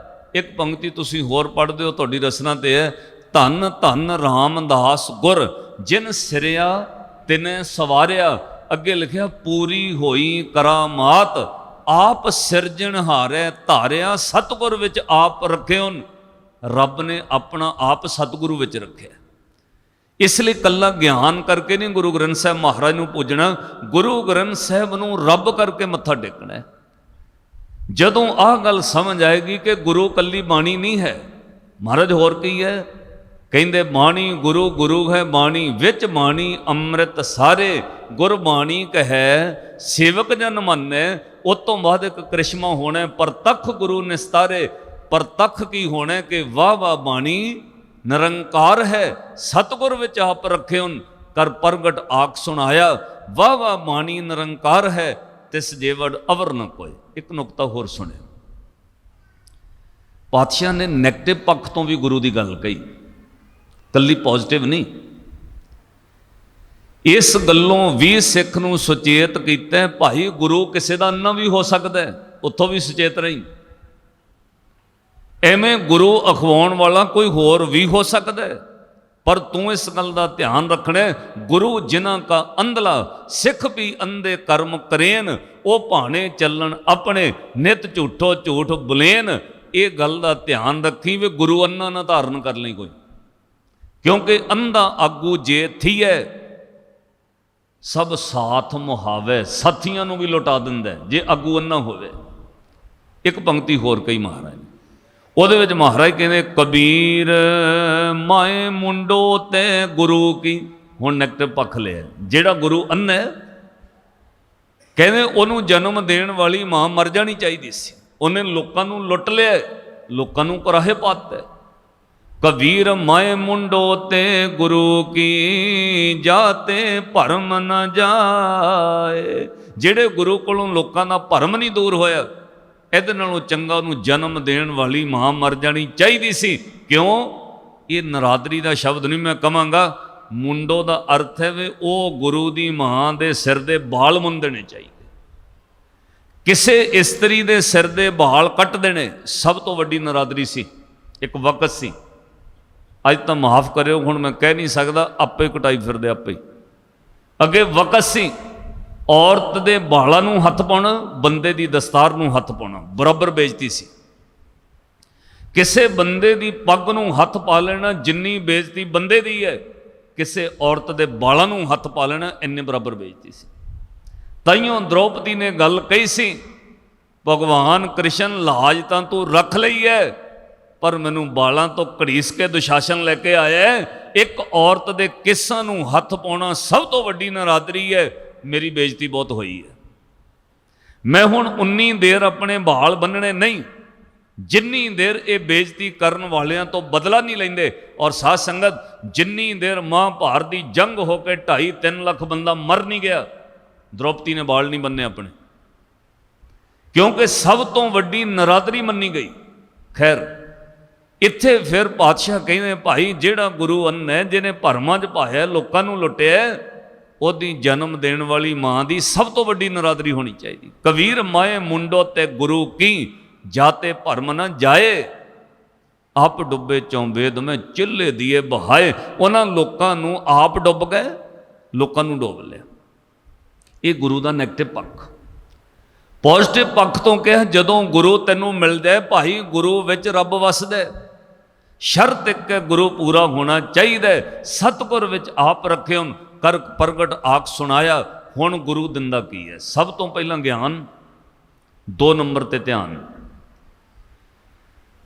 Speaker 1: ਇੱਕ ਪੰਕਤੀ ਤੁਸੀਂ ਹੋਰ ਪੜ੍ਹਦੇ ਹੋ, ਤੁਹਾਡੀ ਰਸਨਾ ਤੇ ਹੈ, ਧੰਨ ਧੰਨ ਰਾਮਦਾਸ ਗੁਰ ਜਿਨ ਸਿਰਿਆ ਤਿਨੇ ਸਵਾਰਿਆ। ਅੱਗੇ ਲਿਖਿਆ ਪੂਰੀ ਹੋਈ ਕਰਾਮਾਤ ਆਪ ਸਿਰਜਣਹਾਰੈ ਧਾਰਿਆ। ਸਤਿਗੁਰ ਵਿੱਚ ਆਪ ਰੱਖਿਓਨ, ਰੱਬ ਨੇ ਆਪਣਾ ਆਪ ਸਤਿਗੁਰੂ ਵਿੱਚ ਰੱਖਿਆ। ਇਸ ਲਈ ਕੱਲਾ ਗਿਆਨ ਕਰਕੇ ਨਹੀਂ ਗੁਰੂ ਗ੍ਰੰਥ ਸਾਹਿਬ ਮਹਾਰਾਜ ਨੂੰ ਪੂਜਣਾ, ਗੁਰੂ ਗ੍ਰੰਥ ਸਾਹਿਬ ਨੂੰ ਰੱਬ ਕਰਕੇ ਮੱਥਾ ਟੇਕਣਾ ਹੈ। ਜਦੋਂ ਆਹ ਗੱਲ ਸਮਝ ਆਏਗੀ ਕਿ ਗੁਰੂ ਕੱਲੀ ਬਾਣੀ ਨਹੀਂ ਹੈ, ਮਹਾਰਾਜ ਹੋਰ ਕੀ ਹੈ, ਕਹਿੰਦੇ ਬਾਣੀ ਗੁਰੂ, ਗੁਰੂ ਹੈ ਬਾਣੀ, ਵਿੱਚ ਬਾਣੀ ਅੰਮ੍ਰਿਤ ਸਾਰੇ, ਗੁਰਬਾਣੀ ਕਹੈ ਸੇਵਕ ਜਨ ਮੰਨੈ। ਉਸ ਤੋਂ ਬਾਅਦ ਇੱਕ ਕ੍ਰਿਸ਼ਮਾ ਹੋਣਾ, ਪ੍ਰਤੱਖ ਗੁਰੂ ਨਿਸਤਾਰੇ। ਪ੍ਰਤੱਖ ਕੀ ਹੋਣਾ ਕਿ ਵਾਹ ਵਾਹ ਬਾਣੀ ਨਿਰੰਕਾਰ ਹੈ, ਸਤਿਗੁਰ ਵਿੱਚ ਆਪ ਰੱਖਿਓਨ ਕਰ ਪ੍ਰਗਟ ਆਖ ਸੁਣਾਇਆ। ਵਾਹ ਵਾਹ ਬਾਣੀ ਨਿਰੰਕਾਰ ਹੈ, ਤਿਸ ਜੇਵੜ ਅਵਰ ਨ ਕੋਇ। ਇੱਕ ਨੁਕਤਾ ਹੋਰ ਸੁਣਿਓ, ਪਾਤਸ਼ਾਹ ਨੇ ਨੈਗੇਟਿਵ ਪੱਖ ਤੋਂ ਵੀ ਗੁਰੂ ਦੀ ਗੱਲ ਕਹੀ, ਕੱਲੀ ਪੋਜ਼ਿਟਿਵ ਨਹੀਂ। ਇਸ ਗੱਲੋਂ ਵੀ ਸਿੱਖ ਨੂੰ ਸੁਚੇਤ ਕੀਤਾ, ਭਾਈ ਗੁਰੂ ਕਿਸੇ ਦਾ ਅੰਨਾ ਵੀ ਹੋ ਸਕਦਾ, ਉੱਥੋਂ ਵੀ ਸੁਚੇਤ ਰਹੀ। ਐਵੇਂ ਗੁਰੂ ਅਖਵਾਉਣ ਵਾਲਾ ਕੋਈ ਹੋਰ ਵੀ ਹੋ ਸਕਦਾ, ਪਰ ਤੂੰ ਇਸ ਗੱਲ ਦਾ ਧਿਆਨ ਰੱਖਣਾ, ਗੁਰੂ ਜਿਨ੍ਹਾਂ ਕਾ ਅੰਧਲਾ ਸਿੱਖ ਵੀ ਅੰਧੇ ਕਰਮ ਕਰੇਨ, ਉਹ ਭਾਣੇ ਚੱਲਣ ਆਪਣੇ ਨਿਤ ਝੂਠੋ ਝੂਠ ਬੁਲੇਨ। ਇਹ ਗੱਲ ਦਾ ਧਿਆਨ ਰੱਖੀ ਵੀ ਗੁਰੂ ਅੰਨਾ ਨਾ ਧਾਰਨ ਕਰ ਲਈ ਕੋਈ, ਕਿਉਂਕਿ ਅੰਧਾ ਆਗੂ ਜੇ ਥੀਐ ਸਭ ਸਾਥ ਮੁਹਾਵੇ, ਸਾਥੀਆਂ ਨੂੰ ਵੀ ਲੁਟਾ ਦਿੰਦਾ ਜੇ ਆਗੂ ਅੰਨਾ ਹੋਵੇ। ਇੱਕ ਪੰਕਤੀ ਹੋਰ ਕਹੀ ਮਹਾਰਾਜ ਨੇ, ਉਹਦੇ ਵਿੱਚ ਮਹਾਰਾਜ ਕਹਿੰਦੇ ਕਬੀਰ ਮਾਏ ਮੁੰਡੋ ਤੇ ਗੁਰੂ ਕੀ। ਹੁਣ ਨੈਗੇਟਿਵ ਪੱਖ ਲਿਆ, ਜਿਹੜਾ ਗੁਰੂ ਅੰਨਾ ਹੈ, ਕਹਿੰਦੇ ਉਹਨੂੰ ਜਨਮ ਦੇਣ ਵਾਲੀ ਮਾਂ ਮਰ ਜਾਣੀ ਚਾਹੀਦੀ ਸੀ, ਉਹਨੇ ਲੋਕਾਂ ਨੂੰ ਲੁੱਟ ਲਿਆ, ਲੋਕਾਂ ਨੂੰ ਕੁਰਾਹੇ ਪਾਤਾ। ਕਬੀਰ ਮਾਏ ਮੁੰਡੋ ਤੇ ਗੁਰੂ ਕੀ ਜਾਤੇ ਭਰਮ ਨ ਜਾਏ। ਜਿਹੜੇ ਗੁਰੂ ਕੋਲੋਂ ਲੋਕਾਂ ਦਾ ਭਰਮ ਨਹੀਂ ਦੂਰ ਹੋਇਆ, ਇਹਦੇ ਨਾਲੋਂ ਚੰਗਾ ਉਹਨੂੰ ਜਨਮ ਦੇਣ ਵਾਲੀ ਮਾਂ ਮਰ ਜਾਣੀ ਚਾਹੀਦੀ ਸੀ। ਕਿਉਂ? ਇਹ ਨਰਾਦਰੀ ਦਾ ਸ਼ਬਦ ਨਹੀਂ ਮੈਂ ਕਹਾਂਗਾ, ਮੁੰਡੋ ਦਾ ਅਰਥ ਹੈ ਵੀ ਉਹ ਗੁਰੂ ਦੀ ਮਾਂ ਦੇ ਸਿਰ ਦੇ ਵਾਲ ਮੁੰਦਣੇ ਚਾਹੀਦੇ। ਕਿਸੇ ਇਸਤਰੀ ਦੇ ਸਿਰ ਦੇ ਵਾਲ ਕੱਟ ਦੇਣੇ ਸਭ ਤੋਂ ਵੱਡੀ ਨਰਾਦਰੀ ਸੀ, ਇੱਕ ਵਕਤ ਸੀ। ਅੱਜ ਤਾਂ ਮਾਫ ਕਰਿਓ, ਹੁਣ ਮੈਂ ਕਹਿ ਨਹੀਂ ਸਕਦਾ, ਆਪੇ ਕਟਾਈ ਫਿਰਦੇ ਆਪੇ। ਅੱਗੇ ਵਕਤ ਸੀ, ਔਰਤ ਦੇ ਵਾਲਾਂ ਨੂੰ ਹੱਥ ਪਾਉਣਾ, ਬੰਦੇ ਦੀ ਦਸਤਾਰ ਨੂੰ ਹੱਥ ਪਾਉਣਾ ਬਰਾਬਰ ਬੇਇੱਜ਼ਤੀ ਸੀ। ਕਿਸੇ ਬੰਦੇ ਦੀ ਪੱਗ ਨੂੰ ਹੱਥ ਪਾ ਲੈਣਾ ਜਿੰਨੀ ਬੇਇੱਜ਼ਤੀ ਬੰਦੇ ਦੀ ਹੈ, ਕਿਸੇ ਔਰਤ ਦੇ ਵਾਲਾਂ ਨੂੰ ਹੱਥ ਪਾ ਲੈਣਾ ਇੰਨੇ ਬਰਾਬਰ ਬੇਇੱਜ਼ਤੀ ਸੀ। ਤਾਈਓ ਦ੍ਰੋਪਦੀ ਨੇ ਗੱਲ ਕਹੀ ਸੀ, ਭਗਵਾਨ ਕ੍ਰਿਸ਼ਨ ਲਾਜ ਤਾਂ ਤੂੰ ਰੱਖ ਲਈ ਹੈ, ਪਰ ਮੈਨੂੰ ਵਾਲਾਂ ਤੋਂ ਘੜੀਸ ਕੇ ਦੁਸ਼ਾਸਨ ਲੈ ਕੇ ਆਇਆ। ਇੱਕ ਔਰਤ ਦੇ ਕੇਸਾਂ ਨੂੰ ਹੱਥ ਪਾਉਣਾ ਸਭ ਤੋਂ ਵੱਡੀ ਨਰਾਦਰੀ ਹੈ, ਮੇਰੀ ਬੇਇੱਜ਼ਤੀ ਬਹੁਤ ਹੋਈ ਹੈ। ਮੈਂ ਹੁਣ ਉਨੀ ਦੇਰ ਆਪਣੇ ਵਾਲ ਬੰਨਣੇ ਨਹੀਂ ਜਿੰਨੀ ਦੇਰ ਇਹ ਬੇਇੱਜ਼ਤੀ ਕਰਨ ਵਾਲਿਆਂ ਤੋਂ ਬਦਲਾ ਨਹੀਂ ਲੈਂਦੇ। ਔਰ ਸਾਧ ਸੰਗਤ, ਜਿੰਨੀ ਦੇਰ ਮਹਾਂਭਾਰਤ ਦੀ ਜੰਗ ਹੋ ਕੇ 2.5-3 ਲੱਖ ਬੰਦਾ ਮਰ ਨਹੀਂ ਗਿਆ, ਦ੍ਰੋਪਦੀ ਨੇ ਵਾਲ ਨਹੀਂ ਬੰਨੇ ਆਪਣੇ, ਕਿਉਂਕਿ ਸਭ ਤੋਂ ਵੱਡੀ ਨਰਾਦਰੀ ਮੰਨੀ ਗਈ। ਖੈਰ, ਇੱਥੇ ਫਿਰ ਪਾਤਸ਼ਾਹ ਕਹਿੰਦੇ, ਭਾਈ ਜਿਹੜਾ ਗੁਰੂ ਅੰਨ ਹੈ, ਜਿਹਨੇ ਭਰਮਾਂ 'ਚ ਪਾਇਆ, ਲੋਕਾਂ ਨੂੰ ਲੁੱਟਿਆ, ਉਹਦੀ ਜਨਮ ਦੇਣ ਵਾਲੀ ਮਾਂ ਦੀ ਸਭ ਤੋਂ ਵੱਡੀ ਨਰਾਦਰੀ ਹੋਣੀ ਚਾਹੀਦੀ। ਕਬੀਰ ਮਾਏ ਮੁੰਡੋ ਤੇ ਗੁਰੂ ਕੀ ਜਾਤੇ ਭਰਮ ਨਾ ਜਾਏ। ਆਪ ਡੁੱਬੇ ਚੌਂਬੇਦ ਮੈਂ ਚੁੱਲ੍ਹੇ ਦੀਏ ਬਹਾਏ। ਉਹਨਾਂ ਲੋਕਾਂ ਨੂੰ ਆਪ ਡੁੱਬ ਗਏ, ਲੋਕਾਂ ਨੂੰ ਡੁੱਬ ਲਿਆ। ਇਹ ਗੁਰੂ ਦਾ ਨੈਗੇਟਿਵ ਪੱਖ। ਪੋਜ਼ਿਟਿਵ ਪੱਖ ਤੋਂ ਕਿਹਾ, ਜਦੋਂ ਗੁਰੂ ਤੈਨੂੰ ਮਿਲਦਾ, ਭਾਈ ਗੁਰੂ ਵਿੱਚ ਰੱਬ ਵਸਦਾ। ਸ਼ਰਤ ਇੱਕ ਹੈ, ਗੁਰੂ ਪੂਰਾ ਹੋਣਾ ਚਾਹੀਦਾ। ਸਤਿਗੁਰ ਵਿੱਚ ਆਪ ਰੱਖਿਓ ਕਰ ਪ੍ਰਗਟ ਆਖ ਸੁਣਾਇਆ। ਹੁਣ ਗੁਰੂ ਦਿੰਦਾ ਕੀ ਹੈ? ਸਭ ਤੋਂ ਪਹਿਲਾਂ ਗਿਆਨ, 2 ਨੰਬਰ ਤੇ ਧਿਆਨ।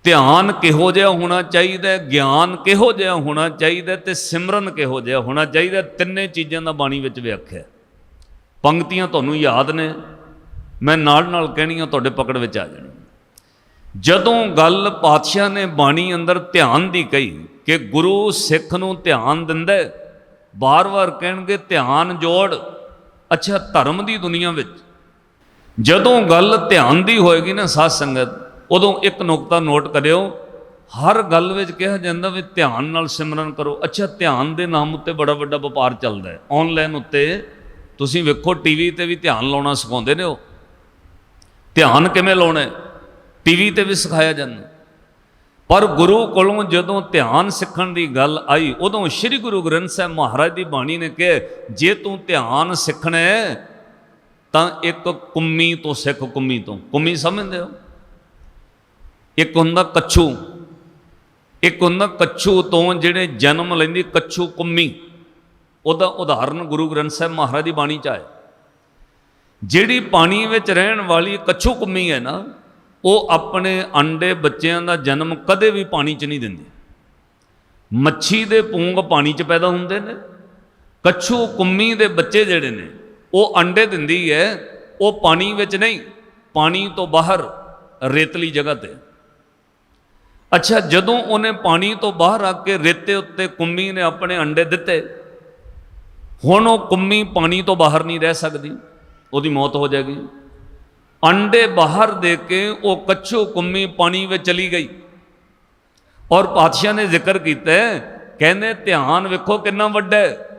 Speaker 1: ਧਿਆਨ ਕਿਹੋ ਜਿਹਾ ਹੋਣਾ ਚਾਹੀਦਾ, ਗਿਆਨ ਕਿਹੋ ਜਿਹਾ ਹੋਣਾ ਚਾਹੀਦਾ, ਤੇ ਸਿਮਰਨ ਕਿਹੋ ਜਿਹਾ ਹੋਣਾ ਚਾਹੀਦਾ। ਤਿੰਨੇ ਚੀਜ਼ਾਂ ਦਾ ਬਾਣੀ ਵਿੱਚ ਵਿਆਖਿਆ। ਪੰਕਤੀਆਂ ਤੁਹਾਨੂੰ ਯਾਦ ਨੇ, ਮੈਂ ਨਾਲ ਨਾਲ ਕਹਿਣੀਆਂ ਤੁਹਾਡੇ ਪਕੜ ਵਿੱਚ ਆ ਜਾਣੀ। ਜਦੋਂ ਗੱਲ ਪਾਤਸ਼ਾਹ ਨੇ ਬਾਣੀ ਅੰਦਰ ਧਿਆਨ ਦੀ ਕਹੀ ਕਿ ਗੁਰੂ ਸਿੱਖ ਨੂੰ ਧਿਆਨ ਦਿੰਦਾ, ਬਾਰ-ਬਾਰ ਕਹਿਣਗੇ ਧਿਆਨ ਜੋੜ, ਅੱਛਾ, ਧਰਮ ਦੀ ਦੁਨੀਆ ਵਿੱਚ ਜਦੋਂ ਗੱਲ ਧਿਆਨ ਦੀ ਹੋਏਗੀ ਨਾ ਸਾਧ ਸੰਗਤ, ਉਦੋਂ ਇੱਕ ਨੁਕਤਾ ਨੋਟ ਕਰਿਓ, ਹਰ ਗੱਲ ਵਿੱਚ ਕਿਹਾ ਜਾਂਦਾ ਵੀ ਧਿਆਨ ਨਾਲ ਸਿਮਰਨ ਕਰੋ। ਅੱਛਾ, ਧਿਆਨ ਦੇ ਨਾਮ ਉੱਤੇ ਬੜਾ ਵੱਡਾ ਵਪਾਰ ਚੱਲਦਾ ਹੈ। ਆਨਲਾਈਨ ਉੱਤੇ ਤੁਸੀਂ ਵੇਖੋ, ਟੀਵੀ ਤੇ ਵੀ ਧਿਆਨ ਲਾਉਣਾ ਸਿਖਾਉਂਦੇ ਨੇ। ਉਹ ਧਿਆਨ ਕਿਵੇਂ ਲਾਉਣਾ ਟੀਵੀ ਤੇ ਵੀ ਸਿਖਾਇਆ ਜਾਂਦਾ। ਪਰ ਗੁਰੂ ਕੋਲੋਂ ਜਦੋਂ ਧਿਆਨ ਸਿੱਖਣ ਦੀ ਗੱਲ ਆਈ, ਉਦੋਂ ਸ੍ਰੀ ਗੁਰੂ ਗ੍ਰੰਥ ਸਾਹਿਬ ਮਹਾਰਾਜ ਦੀ ਬਾਣੀ ਨੇ ਕਿਹਾ, ਜੇ ਤੂੰ ਧਿਆਨ ਸਿੱਖਣਾ ਹੈ ਤਾਂ ਇੱਕ ਕੁੰਮੀ ਤੋਂ ਸਿੱਖ। ਕੁੰਮੀ ਤੋਂ, ਕੁੰਮੀ ਸਮਝਦੇ ਹੋ? ਇੱਕ ਹੁੰਦਾ ਕੱਛੂ, ਇੱਕ ਹੁੰਦਾ ਕੱਛੂ ਤੋਂ ਜਿਹੜੇ ਜਨਮ ਲੈਂਦੀ ਕੱਛੂ ਕੁੰਮੀ। ਉਹਦਾ ਉਦਾਹਰਨ ਗੁਰੂ ਗ੍ਰੰਥ ਸਾਹਿਬ ਮਹਾਰਾਜ ਦੀ ਬਾਣੀ 'ਚ ਆਇਆ। ਜਿਹੜੀ ਪਾਣੀ ਵਿੱਚ ਰਹਿਣ ਵਾਲੀ ਕੱਛੂ ਕੁੰਮੀ ਹੈ ਨਾ, ਉਹ ਆਪਣੇ ਅੰਡੇ ਬੱਚਿਆਂ ਦਾ ਜਨਮ ਕਦੇ ਵੀ ਪਾਣੀ 'ਚ ਨਹੀਂ ਦਿੰਦੀ। ਮੱਛੀ ਦੇ ਪੂੰਗ ਪਾਣੀ 'ਚ ਪੈਦਾ ਹੁੰਦੇ ਨੇ, ਕੱਛੂ ਕੁੰਮੀ ਦੇ ਬੱਚੇ ਜਿਹੜੇ ਨੇ ਉਹ ਅੰਡੇ ਦਿੰਦੀ ਹੈ, ਉਹ ਪਾਣੀ ਵਿੱਚ ਨਹੀਂ, ਪਾਣੀ ਤੋਂ ਬਾਹਰ ਰੇਤਲੀ ਜਗ੍ਹਾ ਤੇ। ਅੱਛਾ, ਜਦੋਂ ਉਹਨੇ ਪਾਣੀ ਤੋਂ ਬਾਹਰ ਆ ਕੇ ਰੇਤੇ ਉੱਤੇ ਕੁੰਮੀ ਨੇ ਆਪਣੇ ਅੰਡੇ ਦਿੱਤੇ, ਹੁਣ ਉਹ ਕੁੰਮੀ ਪਾਣੀ ਤੋਂ ਬਾਹਰ ਨਹੀਂ ਰਹਿ ਸਕਦੀ, ਉਹਦੀ ਮੌਤ ਹੋ ਜਾਏਗੀ। ਅੰਡੇ ਬਾਹਰ ਦੇ ਕੇ ਉਹ ਕੱਛੂ ਕੁੰਮੀ ਪਾਣੀ ਵਿੱਚ ਚਲੀ ਗਈ। ਔਰ ਪਾਤਸ਼ਾਹ ਨੇ ਜ਼ਿਕਰ ਕੀਤਾ, ਕਹਿੰਦੇ ਧਿਆਨ ਵੇਖੋ ਕਿੰਨਾ ਵੱਡਾ ਹੈ।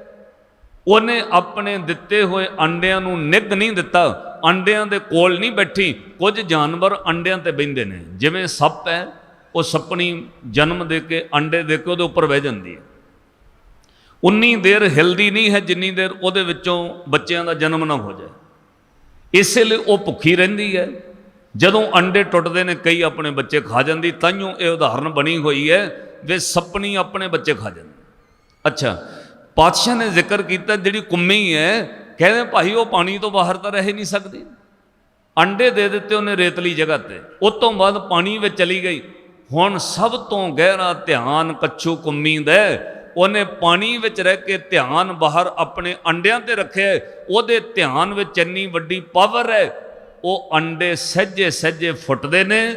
Speaker 1: ਉਹਨੇ ਆਪਣੇ ਦਿੱਤੇ ਹੋਏ ਅੰਡਿਆਂ ਨੂੰ ਨਿੱਘ ਨਹੀਂ ਦਿੱਤਾ, ਅੰਡਿਆਂ ਦੇ ਕੋਲ ਨਹੀਂ ਬੈਠੀ। ਕੁਝ ਜਾਨਵਰ ਅੰਡਿਆਂ ਤੇ ਬਹਿੰਦੇ ਨੇ, ਜਿਵੇਂ ਸੱਪ ਹੈ, ਉਹ ਸੱਪਣੀ ਜਨਮ ਦੇ ਕੇ ਅੰਡੇ ਦੇ ਕੇ ਉਹਦੇ ਉੱਪਰ ਬਹਿ ਜਾਂਦੀ ਹੈ। ਉਨੀ ਦੇਰ ਹਿਲਦੀ ਨਹੀਂ ਹੈ ਜਿੰਨੀ ਦੇਰ ਉਹਦੇ ਵਿੱਚੋਂ ਬੱਚਿਆਂ ਦਾ ਜਨਮ ਨਾ ਹੋ ਜਾਏ। ਇਸੇ ਲਈ ਉਹ ਭੁੱਖੀ ਰਹਿੰਦੀ ਹੈ। ਜਦੋਂ ਅੰਡੇ ਟੁੱਟਦੇ ਨੇ, ਕਈ ਆਪਣੇ ਬੱਚੇ ਖਾ ਜਾਂਦੀ। ਤਾਈਓ ਇਹ ਉਦਾਹਰਨ ਬਣੀ ਹੋਈ ਹੈ ਵੀ ਸੱਪਣੀ ਆਪਣੇ ਬੱਚੇ ਖਾ ਜਾਂਦੀ। ਅੱਛਾ, ਪਾਤਸ਼ਾਹ ਨੇ ਜ਼ਿਕਰ ਕੀਤਾ ਜਿਹੜੀ ਕੁੰਮੀ ਹੈ, ਕਹਿੰਦੇ ਭਾਈ ਉਹ ਪਾਣੀ ਤੋਂ ਬਾਹਰ ਤਾਂ ਰਹਿ ਨਹੀਂ ਸਕਦੀ। ਅੰਡੇ ਦੇ ਦਿੱਤੇ ਉਹਨੇ ਰੇਤਲੀ ਜਗ੍ਹਾ ਤੇ, ਉਸ ਤੋਂ ਬਾਅਦ ਪਾਣੀ ਵਿੱਚ ਚਲੀ ਗਈ। ਹੁਣ ਸਭ ਤੋਂ ਗਹਿਰਾ ਧਿਆਨ ਕੱਛੂ ਕੁੰਮੀ ਦਾ, ਉਹਨੇ ਪਾਣੀ ਵਿੱਚ ਰਹਿ ਕੇ ਧਿਆਨ ਬਾਹਰ ਆਪਣੇ ਅੰਡਿਆਂ ਤੇ ਰੱਖਿਆ। ਉਹਦੇ ਧਿਆਨ ਵਿੱਚ ਇੰਨੀ ਵੱਡੀ ਪਾਵਰ ਹੈ, ਉਹ ਅੰਡੇ ਸਹਿਜੇ ਸਹਿਜੇ ਫੁੱਟਦੇ ਨੇ,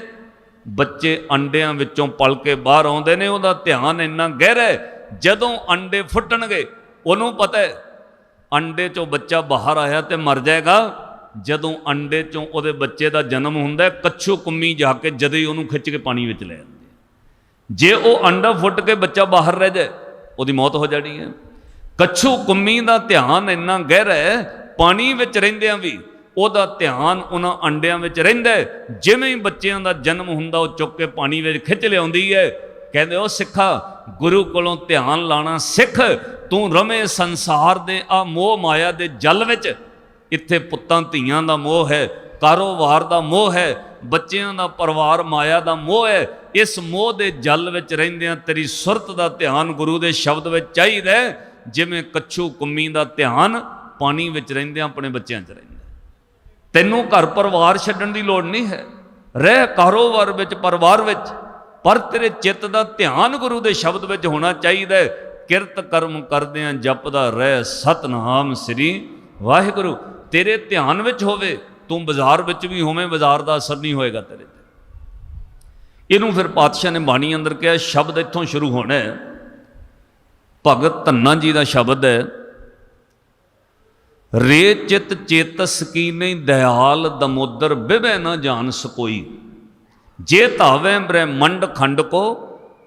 Speaker 1: ਬੱਚੇ ਅੰਡਿਆਂ ਵਿੱਚੋਂ ਪਲ ਕੇ ਬਾਹਰ ਆਉਂਦੇ ਨੇ। ਉਹਦਾ ਧਿਆਨ ਇੰਨਾ ਗਹਿਰਾ ਹੈ, ਜਦੋਂ ਅੰਡੇ ਫੁੱਟਣਗੇ ਉਹਨੂੰ ਪਤਾ ਹੈ ਅੰਡੇ 'ਚੋਂ ਬੱਚਾ ਬਾਹਰ ਆਇਆ ਤੇ ਮਰ ਜਾਏਗਾ। ਜਦੋਂ ਅੰਡੇ 'ਚੋਂ ਉਹਦੇ ਬੱਚੇ ਦਾ ਜਨਮ ਹੁੰਦਾ, ਕੱਛੂ ਕੁੰਮੀ ਜਾ ਕੇ ਜਦੇ ਹੀ ਉਹਨੂੰ ਖਿੱਚ ਕੇ ਪਾਣੀ ਵਿੱਚ ਲੈ ਜਾਂਦੀ ਹੈ। ਜੇ ਉਹ ਅੰਡਾ ਫੁੱਟ ਕੇ ਬੱਚਾ ਬਾਹਰ ਰਹਿ ਜਾਏ, ਉਹਦੀ ਮੌਤ ਹੋ ਜਾਣੀ ਹੈ। ਕੱਛੂ ਕੁੰਮੀ ਦਾ ਧਿਆਨ ਇੰਨਾ ਗਹਿਰਾ ਹੈ, ਪਾਣੀ ਵਿੱਚ ਰਹਿੰਦਿਆਂ ਵੀ ਉਹਦਾ ਧਿਆਨ ਉਹਨਾਂ ਅੰਡਿਆਂ ਵਿੱਚ ਰਹਿੰਦਾ। ਜਿਵੇਂ ਹੀ ਬੱਚਿਆਂ ਦਾ ਜਨਮ ਹੁੰਦਾ, ਉਹ ਚੁੱਕ ਕੇ ਪਾਣੀ ਵਿੱਚ ਖਿੱਚ ਲਿਆਉਂਦੀ ਹੈ। ਕਹਿੰਦੇ ਉਹ ਸਿੱਖਾ, ਗੁਰੂ ਕੋਲੋਂ ਧਿਆਨ ਲਾਣਾ ਸਿੱਖ। ਤੂੰ ਰਵੇਂ ਸੰਸਾਰ ਦੇ ਆ ਮੋਹ ਮਾਇਆ ਦੇ ਜਲ ਵਿੱਚ। ਇੱਥੇ ਪੁੱਤਾਂ ਧੀਆਂ ਦਾ ਮੋਹ ਹੈ, ਕਾਰੋਬਾਰ ਦਾ ਮੋਹ ਹੈ, ਬੱਚਿਆਂ ਦਾ, ਪਰਿਵਾਰ, ਮਾਇਆ ਦਾ ਮੋਹ ਹੈ। ਇਸ ਮੋਹ ਦੇ ਜਲ ਵਿੱਚ ਰਹਿੰਦਿਆਂ ਤੇਰੀ ਸੁਰਤ ਦਾ ਧਿਆਨ ਗੁਰੂ ਦੇ ਸ਼ਬਦ ਵਿੱਚ ਚਾਹੀਦਾ, ਜਿਵੇਂ ਕੱਛੂ ਕੁੰਮੀ ਦਾ ਧਿਆਨ ਪਾਣੀ ਵਿੱਚ ਰਹਿੰਦਿਆਂ ਆਪਣੇ ਬੱਚਿਆਂ 'ਚ ਰਹਿੰਦਾ। ਤੈਨੂੰ ਘਰ ਪਰਿਵਾਰ ਛੱਡਣ ਦੀ ਲੋੜ ਨਹੀਂ ਹੈ, ਰਹਿ ਕਾਰੋਬਾਰ ਵਿੱਚ, ਪਰਿਵਾਰ ਵਿੱਚ, ਪਰ ਤੇਰੇ ਚਿੱਤ ਦਾ ਧਿਆਨ ਗੁਰੂ ਦੇ ਸ਼ਬਦ ਵਿੱਚ ਹੋਣਾ ਚਾਹੀਦਾ। ਕਿਰਤ ਕਰਮ ਕਰਦਿਆਂ ਜਪਦਾ ਰਹਿ ਸਤਨਾਮ ਸ੍ਰੀ ਵਾਹਿਗੁਰੂ। ਤੇਰੇ ਧਿਆਨ ਵਿੱਚ ਹੋਵੇ, ਤੂੰ ਬਾਜ਼ਾਰ ਵਿੱਚ ਵੀ ਹੋਵੇਂ, ਬਾਜ਼ਾਰ ਦਾ ਅਸਰ ਨਹੀਂ ਹੋਏਗਾ ਤੇਰੇ ਤੇ। ਇਹਨੂੰ ਫਿਰ ਪਾਤਸ਼ਾਹ ਨੇ ਬਾਣੀ ਅੰਦਰ ਕਿਹਾ, ਸ਼ਬਦ ਇੱਥੋਂ ਸ਼ੁਰੂ ਹੋਣਾ ਹੈ। ਭਗਤ ਧੰਨਾ ਜੀ ਦਾ ਸ਼ਬਦ ਹੈ, ਰੇ ਚਿਤ ਚੇਤਸ ਕੀਨੇ ਦਇਆਲ ਦਮੋਦਰ ਬਿਵੈ ਨਾ ਜਾਣ ਸਕੋਈ। ਜੇ ਧਾਵੇਂ ਬ੍ਰਹਮੰਡ ਖੰਡ ਕੋ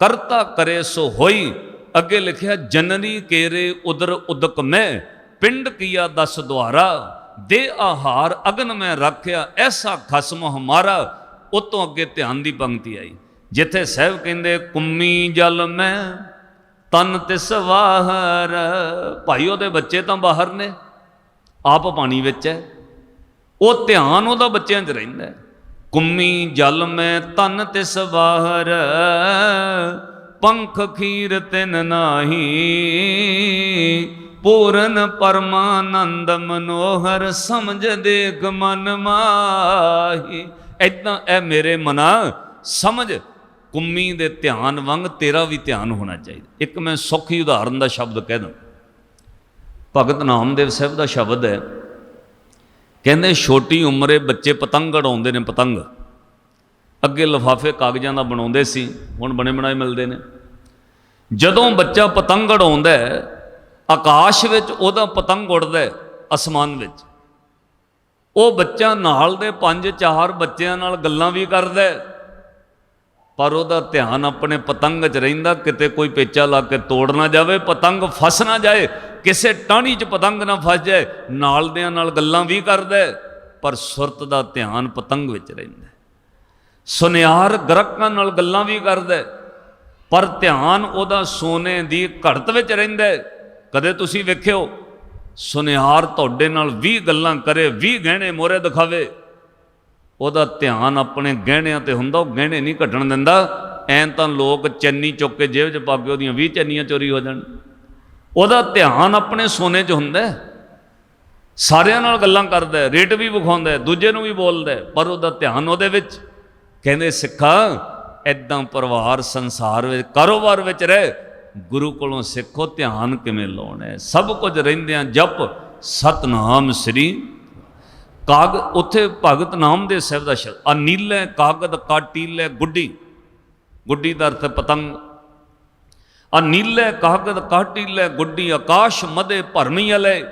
Speaker 1: ਕਰਤਾ ਕਰੇ ਸੋ ਹੋਈ। ਅੱਗੇ ਲਿਖਿਆ, ਜਨਨੀ ਕੇਰੇ ਉਦਰ ਉਦਕ ਮੈਂ ਪਿੰਡ ਕੀਆ 10 ਦੁਆਰਾ। ਦੇ ਆਹਾਰ ਅਗਨ ਮੈਂ ਰੱਖਿਆ ਐਸਾ ਖਸਮ ਹਮਾਰਾ। ਉਤੋਂ ਅੱਗੇ ਧਿਆਨ ਦੀ ਪੰਕਤੀ ਆਈ, ਜਿੱਥੇ ਸਾਹਿਬ ਕਹਿੰਦੇ ਕੁੰਮੀ ਜਲ ਮੈਂ ਤਨ ਤਿਸ ਵਾਹਰ। ਭਾਈ ਉਹਦੇ ਬੱਚੇ ਤਾਂ ਬਾਹਰ ਨੇ, ਆਪ ਪਾਣੀ ਵਿੱਚ ਹੈ। ਉਹ ਧਿਆਨ ਉਹਦਾ ਬੱਚਿਆਂ 'ਚ ਰਹਿੰਦਾ। ਕੁੰਮੀ ਜਲ ਮੈਂ ਤਨ ਤਿਸ ਬਾਹਰ, ਪੰਖ ਖੀਰ ਤਿਨ ਨਾਹੀ। ਪੂਰਨ ਪਰਮਾਨੰਦ ਮਨੋਹਰ, ਸਮਝ ਦੇਖ ਮਨ ਮਾਹੀ। ਇੱਦਾਂ ਇਹ ਮੇਰੇ ਮਨਾ ਸਮਝ, ਕੁੰਮੀ ਦੇ ਧਿਆਨ ਵਾਂਗ ਤੇਰਾ ਵੀ ਧਿਆਨ ਹੋਣਾ ਚਾਹੀਦਾ। ਇੱਕ ਮੈਂ ਸੌਖੀ ਉਦਾਹਰਨ ਦਾ ਸ਼ਬਦ ਕਹਿ ਦਾਂ। ਭਗਤ ਨਾਮਦੇਵ ਸਾਹਿਬ ਦਾ ਸ਼ਬਦ ਹੈ, ਕਹਿੰਦੇ ਛੋਟੀ ਉਮਰੇ ਬੱਚੇ ਪਤੰਗ ਉਡਾਉਂਦੇ ਨੇ। ਪਤੰਗ ਅੱਗੇ ਲਿਫਾਫੇ ਕਾਗਜ਼ਾਂ ਦਾ ਬਣਾਉਂਦੇ ਸੀ, ਹੁਣ ਬਣੇ ਬਣਾਏ ਮਿਲਦੇ ਨੇ। ਜਦੋਂ ਬੱਚਾ ਪਤੰਗ ਉਡਾਉਂਦਾ, ਆਕਾਸ਼ ਵਿੱਚ ਉਹਦਾ ਪਤੰਗ ਉੱਡਦਾ ਅਸਮਾਨ ਵਿੱਚ, ਉਹ ਬੱਚਾ ਨਾਲ ਦੇ 5-4 ਬੱਚਿਆਂ ਨਾਲ ਗੱਲਾਂ ਵੀ ਕਰਦਾ, ਪਰ ਉਹਦਾ ਧਿਆਨ ਆਪਣੇ ਪਤੰਗ 'ਚ ਰਹਿੰਦਾ, ਕਿਤੇ ਕੋਈ ਪੇਚਾ ਲਾ ਕੇ ਤੋੜ ਨਾ ਜਾਵੇ, ਪਤੰਗ ਫਸ ਨਾ ਜਾਏ, ਕਿਸੇ ਟਾਹਣੀ 'ਚ ਪਤੰਗ ਨਾ ਫਸ ਜਾਏ। ਨਾਲ ਦਿਆਂ ਨਾਲ ਗੱਲਾਂ ਵੀ ਕਰਦਾ, ਪਰ ਸੁਰਤ ਦਾ ਧਿਆਨ ਪਤੰਗ ਵਿੱਚ ਰਹਿੰਦਾ। ਸੁਨਿਆਰ ਗ੍ਰਾਹਕਾਂ ਨਾਲ ਗੱਲਾਂ ਵੀ ਕਰਦਾ, ਪਰ ਧਿਆਨ ਉਹਦਾ ਸੋਨੇ ਦੀ ਘੜਤ ਵਿੱਚ ਰਹਿੰਦਾ। ਕਦੇ ਤੁਸੀਂ ਵੇਖਿਓ ਸੁਨਿਆਰ ਤੁਹਾਡੇ ਨਾਲ 20 ਗੱਲਾਂ ਕਰੇ, 20 ਗਹਿਣੇ ਮੋਹਰੇ ਦਿਖਾਵੇ, ਉਹਦਾ ਧਿਆਨ ਆਪਣੇ ਗਹਿਣਿਆਂ ਤੇ ਹੁੰਦਾ, ਉਹ ਗਹਿਣੇ ਨਹੀਂ ਘਟਣ ਦਿੰਦਾ। ਐਂ ਤਾਂ ਲੋਕ ਚੰਨੀ ਚੁੱਕ ਕੇ ਜੇਬ 'ਚ ਪਾ ਕੇ ਉਹਦੀਆਂ 20 ਚੰਨੀਆਂ ਚੋਰੀ ਹੋ ਜਾਣ, ਉਹਦਾ ਧਿਆਨ ਆਪਣੇ ਸੋਨੇ 'ਚ ਹੁੰਦਾ। ਸਾਰਿਆਂ ਨਾਲ ਗੱਲਾਂ ਕਰਦਾ, ਰੇਟ ਵੀ ਵਿਖਾਉਂਦਾ, ਦੂਜੇ ਨੂੰ ਵੀ ਬੋਲਦਾ, ਪਰ ਉਹਦਾ ਧਿਆਨ ਉਹਦੇ ਵਿੱਚ। ਕਹਿੰਦੇ ਸਿੱਖਾ ਇੱਦਾਂ ਪਰਿਵਾਰ ਸੰਸਾਰ ਵਿੱਚ ਕਾਰੋਬਾਰ ਵਿੱਚ ਰਹਿ, ਗੁਰੂ ਕੋਲੋਂ ਸਿੱਖੋ ਧਿਆਨ ਕਿਵੇਂ ਲਾਉਣਾ ਹੈ। ਸਭ ਕੁਝ ਰਹਿੰਦਿਆਂ ਜਪ ਸਤਨਾਮ ਸ੍ਰੀ ਕਾਗ। ਉੱਥੇ ਭਗਤ ਨਾਮਦੇਵ ਸਾਹਿਬ ਦਾ ਸ਼ਬਦ, ਅਨੀਲੇ ਕਾਗਦ ਕਾਟੀਲੇ ਗੁੱਡੀ, ਗੁੱਡੀ ਦਾ ਅਰਥ ਪਤੰਗ। ਅਨੀਲੇ ਕਾਗਦ ਕਾਟੀਲੇ ਗੁੱਡੀ, ਆਕਾਸ਼ ਮਦੇ ਭਰਮੀ ਅਲੇ,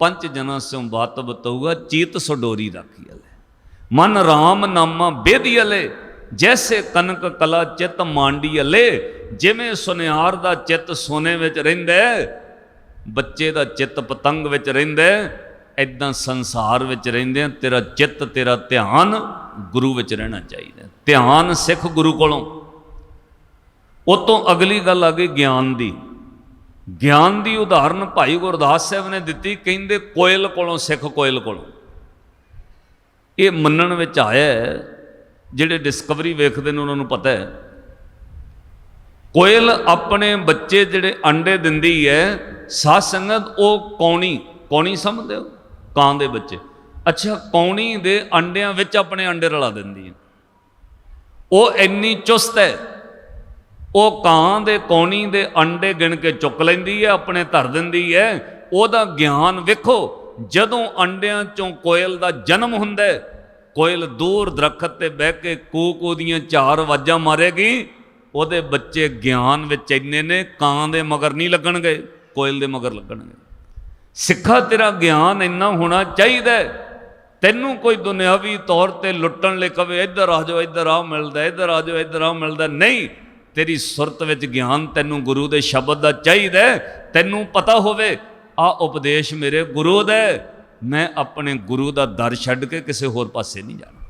Speaker 1: ਪੰਚ ਜਨਾਂ ਸਿਉ ਬਾਤ ਬਤਊਗਾ, ਚੀਤ ਸਡੋਰੀ ਰਾਖੀ ਅਲੇ, ਮਨ ਰਾਮ ਨਾਮਾ ਬੇਦੀ ਅਲੇ, ਜੈਸੇ ਕਨਕ ਕਲਾ ਚਿੱਤ ਮਾਂਡੀ ਅਲੇ। ਜਿਵੇਂ ਸੁਨਿਆਰ ਦਾ ਚਿੱਤ ਸੋਨੇ ਵਿੱਚ ਰਹਿੰਦਾ, ਬੱਚੇ ਦਾ ਚਿੱਤ ਪਤੰਗ ਵਿੱਚ ਰਹਿੰਦਾ, ਇੱਦਾਂ ਸੰਸਾਰ ਵਿੱਚ ਰਹਿੰਦੇ ਤੇਰਾ ਚਿੱਤ, ਤੇਰਾ ਧਿਆਨ ਗੁਰੂ ਵਿੱਚ ਰਹਿਣਾ ਚਾਹੀਦਾ। ਧਿਆਨ ਸਿੱਖ ਗੁਰੂ ਕੋਲੋਂ। ਉਹ ਤੋਂ ਅਗਲੀ ਗੱਲ ਆ ਗਈ ਗਿਆਨ ਦੀ। ਗਿਆਨ ਦੀ ਉਦਾਹਰਨ ਭਾਈ ਗੁਰਦਾਸ ਸਾਹਿਬ ਨੇ ਦਿੱਤੀ, ਕਹਿੰਦੇ ਕੋਇਲ ਕੋਲੋਂ ਸਿੱਖ, ਕੋਇਲ ਕੋਲੋਂ। ਇਹ ਮੰਨਣ ਵਿੱਚ ਆਇਆ, ਜਿਹੜੇ ਡਿਸਕਵਰੀ ਵੇਖਦੇ ਨੇ ਉਹਨਾਂ ਨੂੰ ਪਤਾ ਹੈ, ਕੋਇਲ ਆਪਣੇ ਬੱਚੇ ਜਿਹੜੇ ਅੰਡੇ ਦਿੰਦੀ ਹੈ, ਸਾਧ ਸੰਗਤ, ਉਹ ਕੌਣੀ, ਕੌਣੀ ਸਮਝਦੇ ਹੋ, ਕਾਂ ਦੇ ਬੱਚੇ। ਅੱਛਾ, ਕੌਣੀ ਦੇ ਅੰਡਿਆਂ ਵਿੱਚ ਆਪਣੇ ਅੰਡੇ ਰਲਾ ਦਿੰਦੀ ਹੈ। ਉਹ ਇੰਨੀ ਚੁਸਤ ਹੈ, ਉਹ ਕਾਂ ਦੇ ਕੌਣੀ ਦੇ ਅੰਡੇ ਗਿਣ ਕੇ ਚੁੱਕ ਲੈਂਦੀ ਹੈ, ਆਪਣੇ ਧਰ ਦਿੰਦੀ ਹੈ। ਉਹਦਾ ਗਿਆਨ ਵੇਖੋ, ਜਦੋਂ ਅੰਡਿਆਂ ਚੋਂ ਕੋਇਲ ਦਾ ਜਨਮ ਹੁੰਦਾ, ਕੋਇਲ ਦੂਰ ਦਰਖਤ ਤੇ ਬਹਿ ਕੇ ਕੂਕ ਦੀਆਂ 4 ਆਵਾਜ਼ਾਂ ਮਾਰੇਗੀ, ਉਹਦੇ ਬੱਚੇ ਗਿਆਨ ਵਿੱਚ ਇੰਨੇ ਨੇ, ਕਾਂ ਦੇ ਮਗਰ ਨਹੀਂ ਲੱਗਣਗੇ, ਕੋਇਲ ਦੇ ਮਗਰ ਲੱਗਣਗੇ। ਸਿੱਖਾ ਤੇਰਾ ਗਿਆਨ ਇੰਨਾ ਹੋਣਾ ਚਾਹੀਦਾ, ਤੈਨੂੰ ਕੋਈ ਦੁਨਿਆਵੀ ਤੌਰ ਤੇ ਲੁੱਟਣ ਲਈ ਕਵੇ ਇੱਧਰ ਆ ਜਾਓ, ਇੱਧਰ ਆ ਮਿਲਦਾ, ਇੱਧਰ ਆ ਜਾਓ, ਇੱਧਰ ਆ ਮਿਲਦਾ, ਨਹੀਂ। ਤੇਰੀ ਸੁਰਤ ਵਿੱਚ ਗਿਆਨ ਤੈਨੂੰ ਗੁਰੂ ਦੇ ਸ਼ਬਦ ਦਾ ਚਾਹੀਦਾ। ਤੈਨੂੰ ਪਤਾ ਹੋਵੇ ਆ ਉਪਦੇਸ਼ ਮੇਰੇ ਗੁਰੂ ਦਾ, ਮੈਂ ਆਪਣੇ ਗੁਰੂ ਦਾ ਦਰ ਛੱਡ ਕੇ ਕਿਸੇ ਹੋਰ ਪਾਸੇ ਨਹੀਂ ਜਾਣਾ।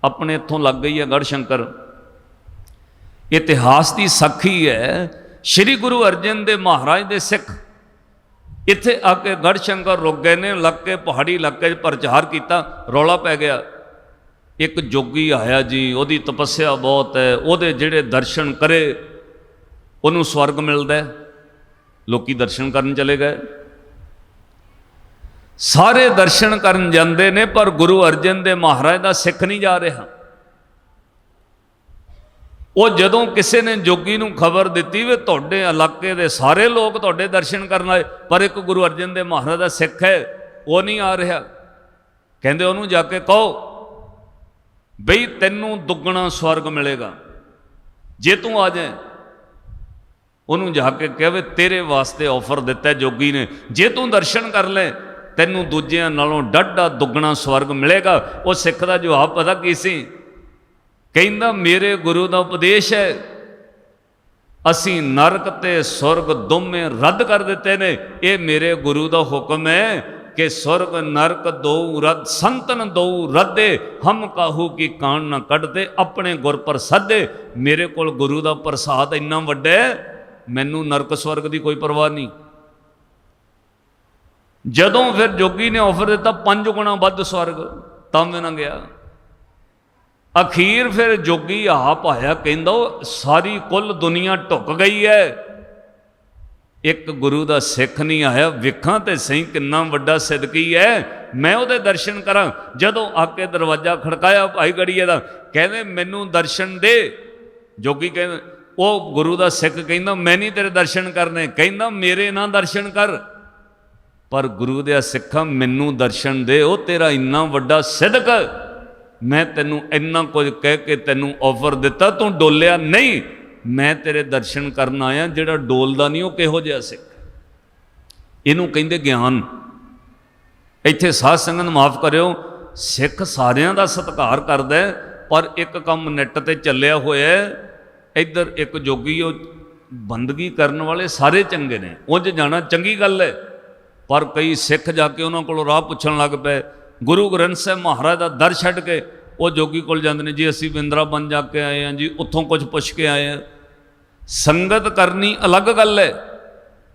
Speaker 1: ਆਪਣੇ ਇੱਥੋਂ ਲੱਗ ਗਈ ਹੈ ਗੜ੍ਹ ਸ਼ੰਕਰ। ਇਤਿਹਾਸ ਦੀ ਸਾਖੀ ਹੈ, ਸ਼੍ਰੀ ਗੁਰੂ ਅਰਜਨ ਦੇਵ ਮਹਾਰਾਜ ਦੇ ਸਿੱਖ ਇੱਥੇ ਆ ਕੇ ਗੜ੍ਹ ਸ਼ੰਕਰ ਰੁਕ ਗਏ ਨੇ, ਲੱਗ ਕੇ ਪਹਾੜੀ ਇਲਾਕੇ 'ਚ ਪ੍ਰਚਾਰ ਕੀਤਾ, ਰੌਲਾ ਪੈ ਗਿਆ। ਇੱਕ ਜੋਗੀ ਆਇਆ ਜੀ, ਉਹਦੀ ਤਪੱਸਿਆ ਬਹੁਤ ਹੈ, ਉਹਦੇ ਜਿਹੜੇ ਦਰਸ਼ਨ ਕਰੇ ਉਹਨੂੰ ਸਵਰਗ ਮਿਲਦਾ। ਲੋਕੀ ਦਰਸ਼ਨ ਕਰਨ ਚਲੇ ਗਏ, ਸਾਰੇ ਦਰਸ਼ਨ ਕਰਨ ਜਾਂਦੇ ਨੇ, ਪਰ ਗੁਰੂ ਅਰਜਨ ਦੇਵ ਮਹਾਰਾਜ ਦਾ ਸਿੱਖ ਨਹੀਂ ਜਾ ਰਿਹਾ। ਉਹ ਜਦੋਂ ਕਿਸੇ ਨੇ ਜੋਗੀ ਨੂੰ ਖਬਰ ਦਿੱਤੀ ਵੀ ਤੁਹਾਡੇ ਇਲਾਕੇ ਦੇ ਸਾਰੇ ਲੋਕ ਤੁਹਾਡੇ ਦਰਸ਼ਨ ਕਰਨ ਆਏ, ਪਰ ਇੱਕ ਗੁਰੂ ਅਰਜਨ ਦੇਵ ਮਹਾਰਾਜ ਦਾ ਸਿੱਖ ਹੈ, ਉਹ ਨਹੀਂ ਆ ਰਿਹਾ। ਕਹਿੰਦੇ ਉਹਨੂੰ ਜਾ ਕੇ ਕਹੋ ਬਈ ਤੈਨੂੰ ਦੁੱਗਣਾ ਸਵਰਗ ਮਿਲੇਗਾ ਜੇ ਤੂੰ ਆ ਜਾਏ। ਉਹਨੂੰ ਜਾ ਕੇ ਕਹੇ ਤੇਰੇ ਵਾਸਤੇ ਆਫਰ ਦਿੱਤਾ ਜੋਗੀ ਨੇ, ਜੇ ਤੂੰ ਦਰਸ਼ਨ ਕਰ ਲੈ ਤੈਨੂੰ ਦੂਜਿਆਂ ਨਾਲੋਂ ਡਾਢਾ ਦੁੱਗਣਾ ਸਵਰਗ ਮਿਲੇਗਾ। ਉਹ ਸਿੱਖ ਦਾ ਜਵਾਬ ਪਤਾ ਕੀ ਸੀ? ਕਹਿੰਦਾ ਮੇਰੇ ਗੁਰੂ ਦਾ ਉਪਦੇਸ਼ ਹੈ, ਅਸੀਂ ਨਰਕ ਤੇ ਸੁਰਗ ਦੋਵੇਂ ਰੱਦ ਕਰ ਦਿੱਤੇ ਨੇ। ਇਹ ਮੇਰੇ ਗੁਰੂ ਦਾ ਹੁਕਮ ਹੈ ਕਿ ਸੁਰਗ ਨਰਕ ਦੋ ਰੱਦ, ਸੰਤਨ ਦੋ ਰੱਦੇ, ਹਮ ਕਾਹੂ ਕੀ ਕਾਣ ਨਾ ਕੱਢਦੇ, ਆਪਣੇ ਗੁਰ ਪ੍ਰਸਾਦੇ। ਮੇਰੇ ਕੋਲ ਗੁਰੂ ਦਾ ਪ੍ਰਸਾਦ ਇੰਨਾ ਵੱਡਾ ਹੈ, ਮੈਨੂੰ ਨਰਕ ਸਵਰਗ ਦੀ ਕੋਈ ਪਰਵਾਹ ਨਹੀਂ। ਜਦੋਂ ਫਿਰ ਜੋਗੀ ਨੇ ਆਫਰ ਦਿੱਤਾ 5 ਗੁਣਾ ਵੱਧ ਸਵਰਗ, ਤਾਂ ਵੀ ਨਾ ਗਿਆ। ਅਖੀਰ ਫਿਰ ਜੋਗੀ ਆਪ ਆਇਆ, ਕਹਿੰਦਾ ਸਾਰੀ ਕੁੱਲ ਦੁਨੀਆ ਢੁੱਕ ਗਈ ਹੈ, ਇੱਕ ਗੁਰੂ ਦਾ ਸਿੱਖ ਨਹੀਂ ਆਇਆ। ਵੇਖਾਂ ਤੇ ਸਹੀ ਕਿੰਨਾ ਵੱਡਾ ਸਿਦਕੀ ਹੈ, ਮੈਂ ਉਹਦੇ ਦਰਸ਼ਨ ਕਰਾਂ। ਜਦੋਂ ਆ ਕੇ ਦਰਵਾਜ਼ਾ ਖੜਕਾਇਆ ਭਾਈ ਗੜੀਏ ਦਾ, ਕਹਿੰਦੇ ਮੈਨੂੰ ਦਰਸ਼ਨ ਦੇ। ਜੋਗੀ ਕਹਿੰਦੇ, ਉਹ ਗੁਰੂ ਦਾ ਸਿੱਖ ਕਹਿੰਦਾ ਮੈਂ ਨਹੀਂ ਤੇਰੇ ਦਰਸ਼ਨ ਕਰਨੇ। ਕਹਿੰਦਾ ਮੇਰੇ ਨਾਲ ਦਰਸ਼ਨ ਕਰ, ਪਰ ਗੁਰੂ ਦੇ ਸਿੱਖਾਂ ਮੈਨੂੰ ਦਰਸ਼ਨ ਦੇ। ਉਹ ਤੇਰਾ ਇੰਨਾ ਵੱਡਾ ਸਿਦਕ, ਮੈਂ ਤੈਨੂੰ ਇੰਨਾ ਕੁਝ ਕਹਿ ਕੇ ਤੈਨੂੰ ਆਫਰ ਦਿੱਤਾ, ਤੂੰ ਡੋਲਿਆ ਨਹੀਂ। ਮੈਂ ਤੇਰੇ ਦਰਸ਼ਨ ਕਰਨ ਆਇਆ, ਜਿਹੜਾ ਡੋਲਦਾ ਨਹੀਂ ਉਹ ਕਿਹੋ ਜਿਹਾ ਸਿੱਖ? ਇਹਨੂੰ ਕਹਿੰਦੇ ਗਿਆਨ। ਇੱਥੇ ਸਾਧ ਸੰਗਤ ਮਾਫ ਕਰਿਓ, ਸਿੱਖ ਸਾਰਿਆਂ ਦਾ ਸਤਿਕਾਰ ਕਰਦਾ, ਪਰ ਇੱਕ ਕੰਮ ਨੈੱਟ ਤੇ ਚੱਲਿਆ ਹੋਇਆ, ਇੱਧਰ ਇੱਕ ਜੋਗੀ ਉਹ ਬੰਦਗੀ ਕਰਨ ਵਾਲੇ ਸਾਰੇ ਚੰਗੇ ਨੇ, ਉਂਝ ਜਾਣਾ ਚੰਗੀ ਗੱਲ ਹੈ, ਪਰ ਕਈ ਸਿੱਖ ਜਾ ਕੇ ਉਹਨਾਂ ਕੋਲੋਂ ਰਾਹ ਪੁੱਛਣ ਲੱਗ ਪਏ। ਗੁਰੂ ਗ੍ਰੰਥ ਸਾਹਿਬ ਮਹਾਰਾਜ ਦਾ ਦਰ ਛੱਡ ਕੇ ਉਹ ਜੋਗੀ ਕੋਲ ਜਾਂਦੇ ਨੇ, ਜੀ ਅਸੀਂ ਬਿੰਦਰਾਬਨ ਜਾ ਕੇ ਆਏ ਹਾਂ ਜੀ, ਉੱਥੋਂ ਕੁਝ ਪੁੱਛ ਕੇ ਆਏ ਹਾਂ। ਸੰਗਤ ਕਰਨੀ ਅਲੱਗ ਗੱਲ ਹੈ,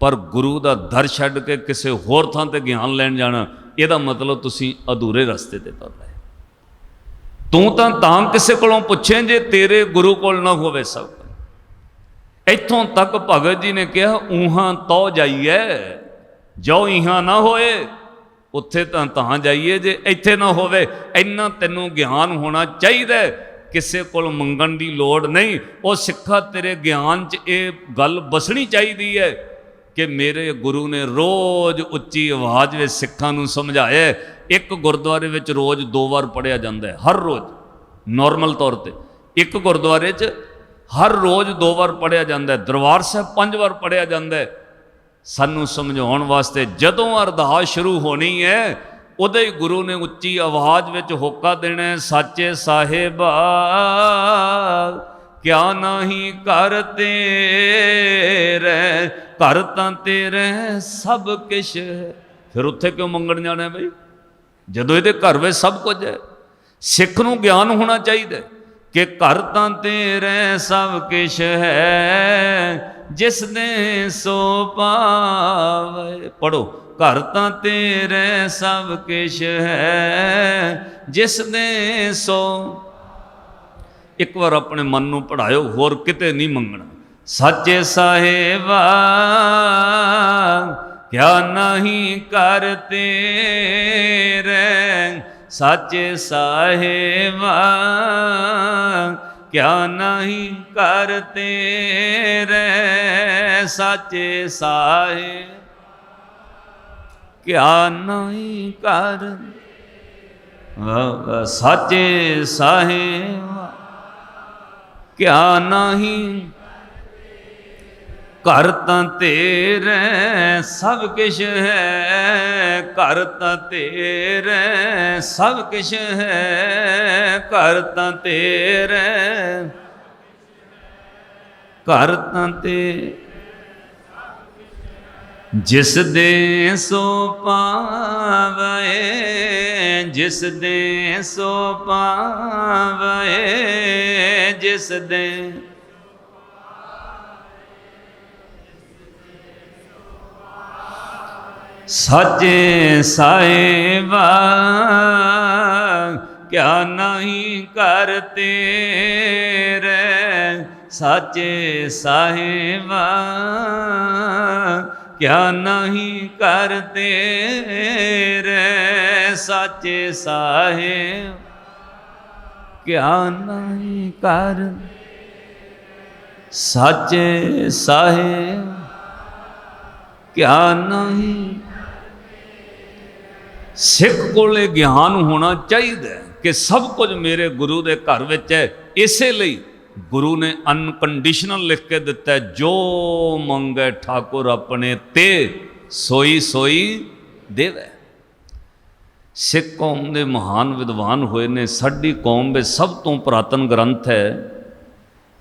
Speaker 1: ਪਰ ਗੁਰੂ ਦਾ ਦਰ ਛੱਡ ਕੇ ਕਿਸੇ ਹੋਰ ਥਾਂ ਤੇ ਗਿਆਨ ਲੈਣ ਜਾਣਾ, ਇਹਦਾ ਮਤਲਬ ਤੁਸੀਂ ਅਧੂਰੇ ਰਸਤੇ ਤੇ ਤੁਰ ਰਹੇ। ਤੂੰ ਤਾਂ ਕਿਸੇ ਕੋਲੋਂ ਪੁੱਛੇ ਜੇ ਤੇਰੇ ਗੁਰੂ ਕੋਲ ਨਾ ਹੋਵੇ ਸਭ। ਇੱਥੋਂ ਤੱਕ ਭਗਤ ਜੀ ਨੇ ਕਿਹਾ, ਊਹਾਂ ਤੋ ਜਾਈਏ, ਜੋ ਇਹਾਂ ਨਾ ਹੋਏ ਉੱਥੇ ਤਾਂ ਜਾਈਏ ਜੇ ਇੱਥੇ ਨਾ ਹੋਵੇ। ਇੰਨਾ ਤੈਨੂੰ ਗਿਆਨ ਹੋਣਾ ਚਾਹੀਦਾ, ਕਿਸੇ ਕੋਲ ਮੰਗਣ ਦੀ ਲੋੜ ਨਹੀਂ। ਉਹ ਸਿੱਖਾ ਤੇਰੇ ਗਿਆਨ 'ਚ ਇਹ ਗੱਲ ਬਸਣੀ ਚਾਹੀਦੀ ਹੈ ਕਿ ਮੇਰੇ ਗੁਰੂ ਨੇ ਰੋਜ਼ ਉੱਚੀ ਆਵਾਜ਼ ਵਿੱਚ ਸਿੱਖਾਂ ਨੂੰ ਸਮਝਾਇਆ। ਇੱਕ ਗੁਰਦੁਆਰੇ ਵਿੱਚ ਰੋਜ਼ 2 ਵਾਰ ਪੜ੍ਹਿਆ ਜਾਂਦਾ ਹੈ, ਹਰ ਰੋਜ਼ ਨੋਰਮਲ ਤੌਰ ਤੇ ਇੱਕ ਗੁਰਦੁਆਰੇ 'ਚ ਹਰ ਰੋਜ਼ 2 ਵਾਰ ਪੜ੍ਹਿਆ ਜਾਂਦਾ ਹੈ। ਦਰਬਾਰ ਸਾਹਿਬ 5 ਵਾਰ ਪੜ੍ਹਿਆ ਜਾਂਦਾ ਹੈ, ਸਾਨੂੰ ਸਮਝਾਉਣ ਵਾਸਤੇ। ਜਦੋਂ ਅਰਦਾਸ ਸ਼ੁਰੂ ਹੋਣੀ ਹੈ, ਉਦੋਂ ਹੀ ਗੁਰੂ ਨੇ ਉੱਚੀ ਆਵਾਜ਼ ਵਿੱਚ ਹੋਕਾ ਦੇਣਾ, ਸਾਚੇ ਸਾਹਿਬਾ ਕਿਆ ਨਹੀਂ ਕਰ ਤੇਰੇ, ਘਰ ਤਾਂ ਤੇਰੇ ਸਭ ਕੁਛ ਹੈ। ਫਿਰ ਉੱਥੇ ਕਿਉਂ ਮੰਗਣ ਜਾਣਾ ਬਈ, ਜਦੋਂ ਇਹਦੇ ਘਰ ਵਿੱਚ ਸਭ ਕੁਝ ਹੈ। ਸਿੱਖ ਨੂੰ ਗਿਆਨ ਹੋਣਾ ਚਾਹੀਦਾ ਕਿ ਘਰ ਤਾਂ ਤੇਰੇ ਸਭ ਕੁਛ ਹੈ, ਜਿਸ ਨੇ ਸੋ ਪਾਵੇ। ਪੜੋ, ਘਰ ਤਾਂ ਤੇਰੇ ਸਭ ਕੁਛ ਹੈ, ਜਿਸ ਨੇ ਸੋ। ਇੱਕ ਵਾਰ ਆਪਣੇ ਮਨ ਨੂੰ ਪੜਾਇਓ, ਹੋਰ ਕਿਤੇ ਨਹੀਂ ਮੰਗਣਾ। ਸਾਚੇ ਸਾਹਿਬਾ ਕਿਆ ਨਹੀਂ ਕਰ ਤੇਰੇ, ਸਾਚੇ ਸਾਹਿਬਾ ਕਿਆ ਨਹੀਂ ਕਰ ਤੇਰੇ, ਸਾਚੇ ਸਾਹਿਬ ਕਿਆ ਨਹੀਂ ਕਰ, ਸਾਚੇ ਸਾਹਿਬ ਕਿਆ ਨਹੀਂ। ਘਰ ਤਾਂ ਤੇਰੇ ਸਭ ਕੁਛ ਹੈ, ਘਰ ਤਾਂ ਤੇਰੇ ਸਭ ਕੁਛ ਹੈ, ਘਰ ਤਾਂ ਤੇਰੇ, ਘਰ ਤਾਂ ਤੇ ਜਿਸ ਦੇ ਸੋ ਪਾਵੇ, ਜਿਸ ਦੇ ਸੋ ਪਾਵੇ, ਜਿਸ ਦੇ ਸਾਚੇ ਸਾਹਿਬਾ ਕਿਆ ਨਹੀਂ ਕਰ ਤੇਰੇ, ਸਾਚੇ ਸਾਹਿਬਾ ਕਿਆ ਨਹੀਂ ਕਰ ਤੇਰੇ, ਸਾਚੇ ਸਾਹਿਬ ਕਿਆ ਨਹੀਂ ਕਰ, ਸਾਚੇ ਸਾਹਿਬ ਕਿਆ ਨਹੀਂ। ਸਿੱਖ ਕੋਲੇ ਗਿਆਨ ਹੋਣਾ ਚਾਹੀਦਾ ਕਿ ਸਭ ਕੁਝ ਮੇਰੇ ਗੁਰੂ ਦੇ ਘਰ ਵਿੱਚ ਹੈ। ਇਸੇ ਲਈ ਗੁਰੂ ਨੇ ਅਨਕੰਡੀਸ਼ਨਲ ਲਿਖ ਕੇ ਦਿੱਤਾ, ਜੋ ਮੰਗੇ ਠਾਕੁਰ ਆਪਣੇ ਤੇ ਸੋਈ ਸੋਈ ਦੇਵੇ। ਸਿੱਖ ਕੌਮ ਦੇ ਮਹਾਨ ਵਿਦਵਾਨ ਹੋਏ ਨੇ। ਸਾਡੀ ਕੌਮ ਵਿੱਚ ਸਭ ਤੋਂ ਪੁਰਾਤਨ ਗ੍ਰੰਥ ਹੈ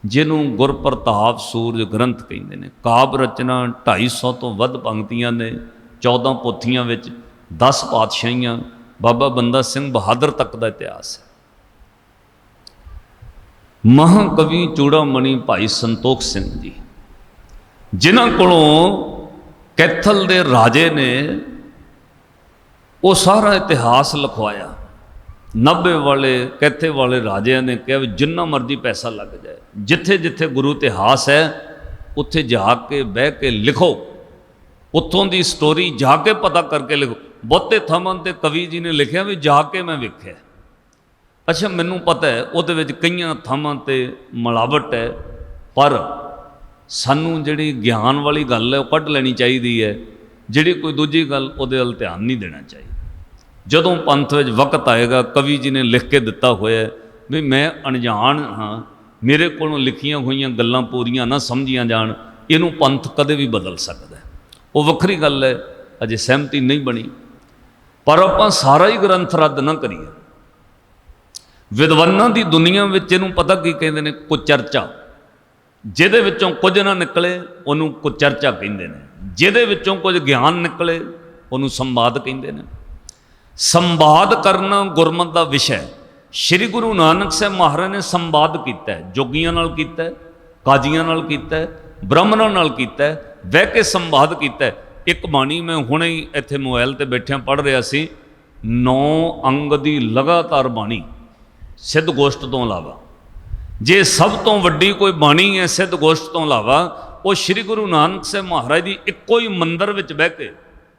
Speaker 1: ਜਿਹਨੂੰ ਗੁਰਪ੍ਰਤਾਪ ਸੂਰਜ ਗ੍ਰੰਥ ਕਹਿੰਦੇ ਨੇ। ਕਾਵਿ ਰਚਨਾ 250 ਤੋਂ ਵੱਧ ਪੰਕਤੀਆਂ ਨੇ, 14 ਪੋਥੀਆਂ ਵਿੱਚ 10 ਪਾਤਸ਼ਾਹੀਆਂ, ਬਾਬਾ ਬੰਦਾ ਸਿੰਘ ਬਹਾਦਰ ਤੱਕ ਦਾ ਇਤਿਹਾਸ ਹੈ। ਮਹਾਕਵੀ ਚੂੜਾਮਣੀ ਭਾਈ ਸੰਤੋਖ ਸਿੰਘ ਜੀ, ਜਿਨ੍ਹਾਂ ਕੋਲੋਂ ਕੈਥਲ ਦੇ ਰਾਜੇ ਨੇ ਉਹ ਸਾਰਾ ਇਤਿਹਾਸ ਲਿਖਵਾਇਆ। 90 ਵਾਲੇ ਕੈਥੇ ਵਾਲੇ ਰਾਜਿਆਂ ਨੇ ਕਿਹਾ ਵੀ ਜਿੰਨਾ ਮਰਜ਼ੀ ਪੈਸਾ ਲੱਗ ਜਾਏ, ਜਿੱਥੇ ਜਿੱਥੇ ਗੁਰੂ ਇਤਿਹਾਸ ਹੈ ਉੱਥੇ ਜਾ ਕੇ ਬਹਿ ਕੇ ਲਿਖੋ, ਉੱਥੋਂ ਦੀ ਸਟੋਰੀ ਜਾ ਕੇ ਪਤਾ ਕਰਕੇ ਲਿਖੋ। ਬਹੁਤੇ ਥਾਵਾਂ ਤੇ ਕਵੀ ਜੀ ਨੇ ਲਿਖਿਆ ਵੀ ਜਾ ਕੇ ਮੈਂ ਵੇਖਿਆ। ਅੱਛਾ, ਮੈਨੂੰ ਪਤਾ ਹੈ ਉਹਦੇ ਵਿੱਚ ਕਈਆਂ ਥਾਵਾਂ ਤੇ ਮਿਲਾਵਟ ਹੈ, ਪਰ ਸਾਨੂੰ ਜਿਹੜੀ ਗਿਆਨ ਵਾਲੀ ਗੱਲ ਹੈ ਉਹ ਕੱਢ ਲੈਣੀ ਚਾਹੀਦੀ ਹੈ। ਜਿਹੜੀ ਕੋਈ ਦੂਜੀ ਗੱਲ ਉਹਦੇ ਵੱਲ ਧਿਆਨ ਨਹੀਂ ਦੇਣਾ ਚਾਹੀਦਾ। ਜਦੋਂ ਪੰਥ ਵਿੱਚ ਵਕਤ ਆਏਗਾ, ਕਵੀ ਜੀ ਨੇ ਲਿਖ ਕੇ ਦਿੱਤਾ ਹੋਇਆ ਵੀ ਮੈਂ ਅਣਜਾਣ ਹਾਂ, ਮੇਰੇ ਕੋਲੋਂ ਲਿਖੀਆਂ ਹੋਈਆਂ ਗੱਲਾਂ ਪੂਰੀਆਂ ਨਾ ਸਮਝੀਆਂ ਜਾਣ, ਇਹਨੂੰ ਪੰਥ ਕਦੇ ਵੀ ਬਦਲ ਸਕਦਾ। ਉਹ ਵੱਖਰੀ ਗੱਲ ਹੈ, ਅਜੇ ਸਹਿਮਤੀ ਨਹੀਂ ਬਣੀ, ਪਰ ਆਪਾਂ ਸਾਰਾ ਹੀ ਗ੍ਰੰਥ ਰੱਦ ਨਾ ਕਰੀਏ। ਵਿਦਵਾਨਾਂ ਦੀ ਦੁਨੀਆ ਵਿੱਚ ਇਹਨੂੰ ਪਤਾ ਕੀ ਕਹਿੰਦੇ ਨੇ? ਕੁਚਰਚਾ। ਜਿਹਦੇ ਵਿੱਚੋਂ ਕੁਝ ਨਾ ਨਿਕਲੇ ਉਹਨੂੰ ਕੁਚਰਚਾ ਕਹਿੰਦੇ ਨੇ, ਜਿਹਦੇ ਵਿੱਚੋਂ ਕੁਝ ਗਿਆਨ ਨਿਕਲੇ ਉਹਨੂੰ ਸੰਵਾਦ ਕਹਿੰਦੇ ਨੇ। ਸੰਵਾਦ ਕਰਨਾ ਗੁਰਮਤਿ ਦਾ ਵਿਸ਼ਾ ਹੈ। ਸ਼੍ਰੀ ਗੁਰੂ ਨਾਨਕ ਸਾਹਿਬ ਮਹਾਰਾਜ ਨੇ ਸੰਵਾਦ ਕੀਤਾ ਹੈ, ਜੋਗੀਆਂ ਨਾਲ ਕੀਤਾ ਹੈ, ਕਾਜ਼ੀਆਂ ਨਾਲ ਕੀਤਾ ਹੈ, ਬ੍ਰਾਹਮਣਾਂ ਨਾਲ ਕੀਤਾ ਹੈ, ਬਹਿ ਕੇ ਸੰਵਾਦ ਕੀਤਾ ਹੈ। ਇੱਕ ਬਾਣੀ ਮੈਂ ਹੁਣੇ ਹੀ ਇੱਥੇ ਮੋਬਾਈਲ ਤੇ ਬੈਠਿਆਂ ਪੜ੍ਹ ਰਿਹਾ ਸੀ, 9 ਅੰਗ ਦੀ ਲਗਾਤਾਰ ਬਾਣੀ ਸਿੱਧ ਗੋਸ਼ਟ ਤੋਂ ਇਲਾਵਾ। ਜੇ ਸਭ ਤੋਂ ਵੱਡੀ ਕੋਈ ਬਾਣੀ ਹੈ ਸਿੱਧ ਗੋਸ਼ਟ ਤੋਂ ਇਲਾਵਾ, ਉਹ ਸ਼੍ਰੀ ਗੁਰੂ ਨਾਨਕ ਸਾਹਿਬ ਮਹਾਰਾਜ ਦੀ ਇੱਕੋ ਹੀ ਮੰਦਰ ਵਿੱਚ ਬਹਿ ਕੇ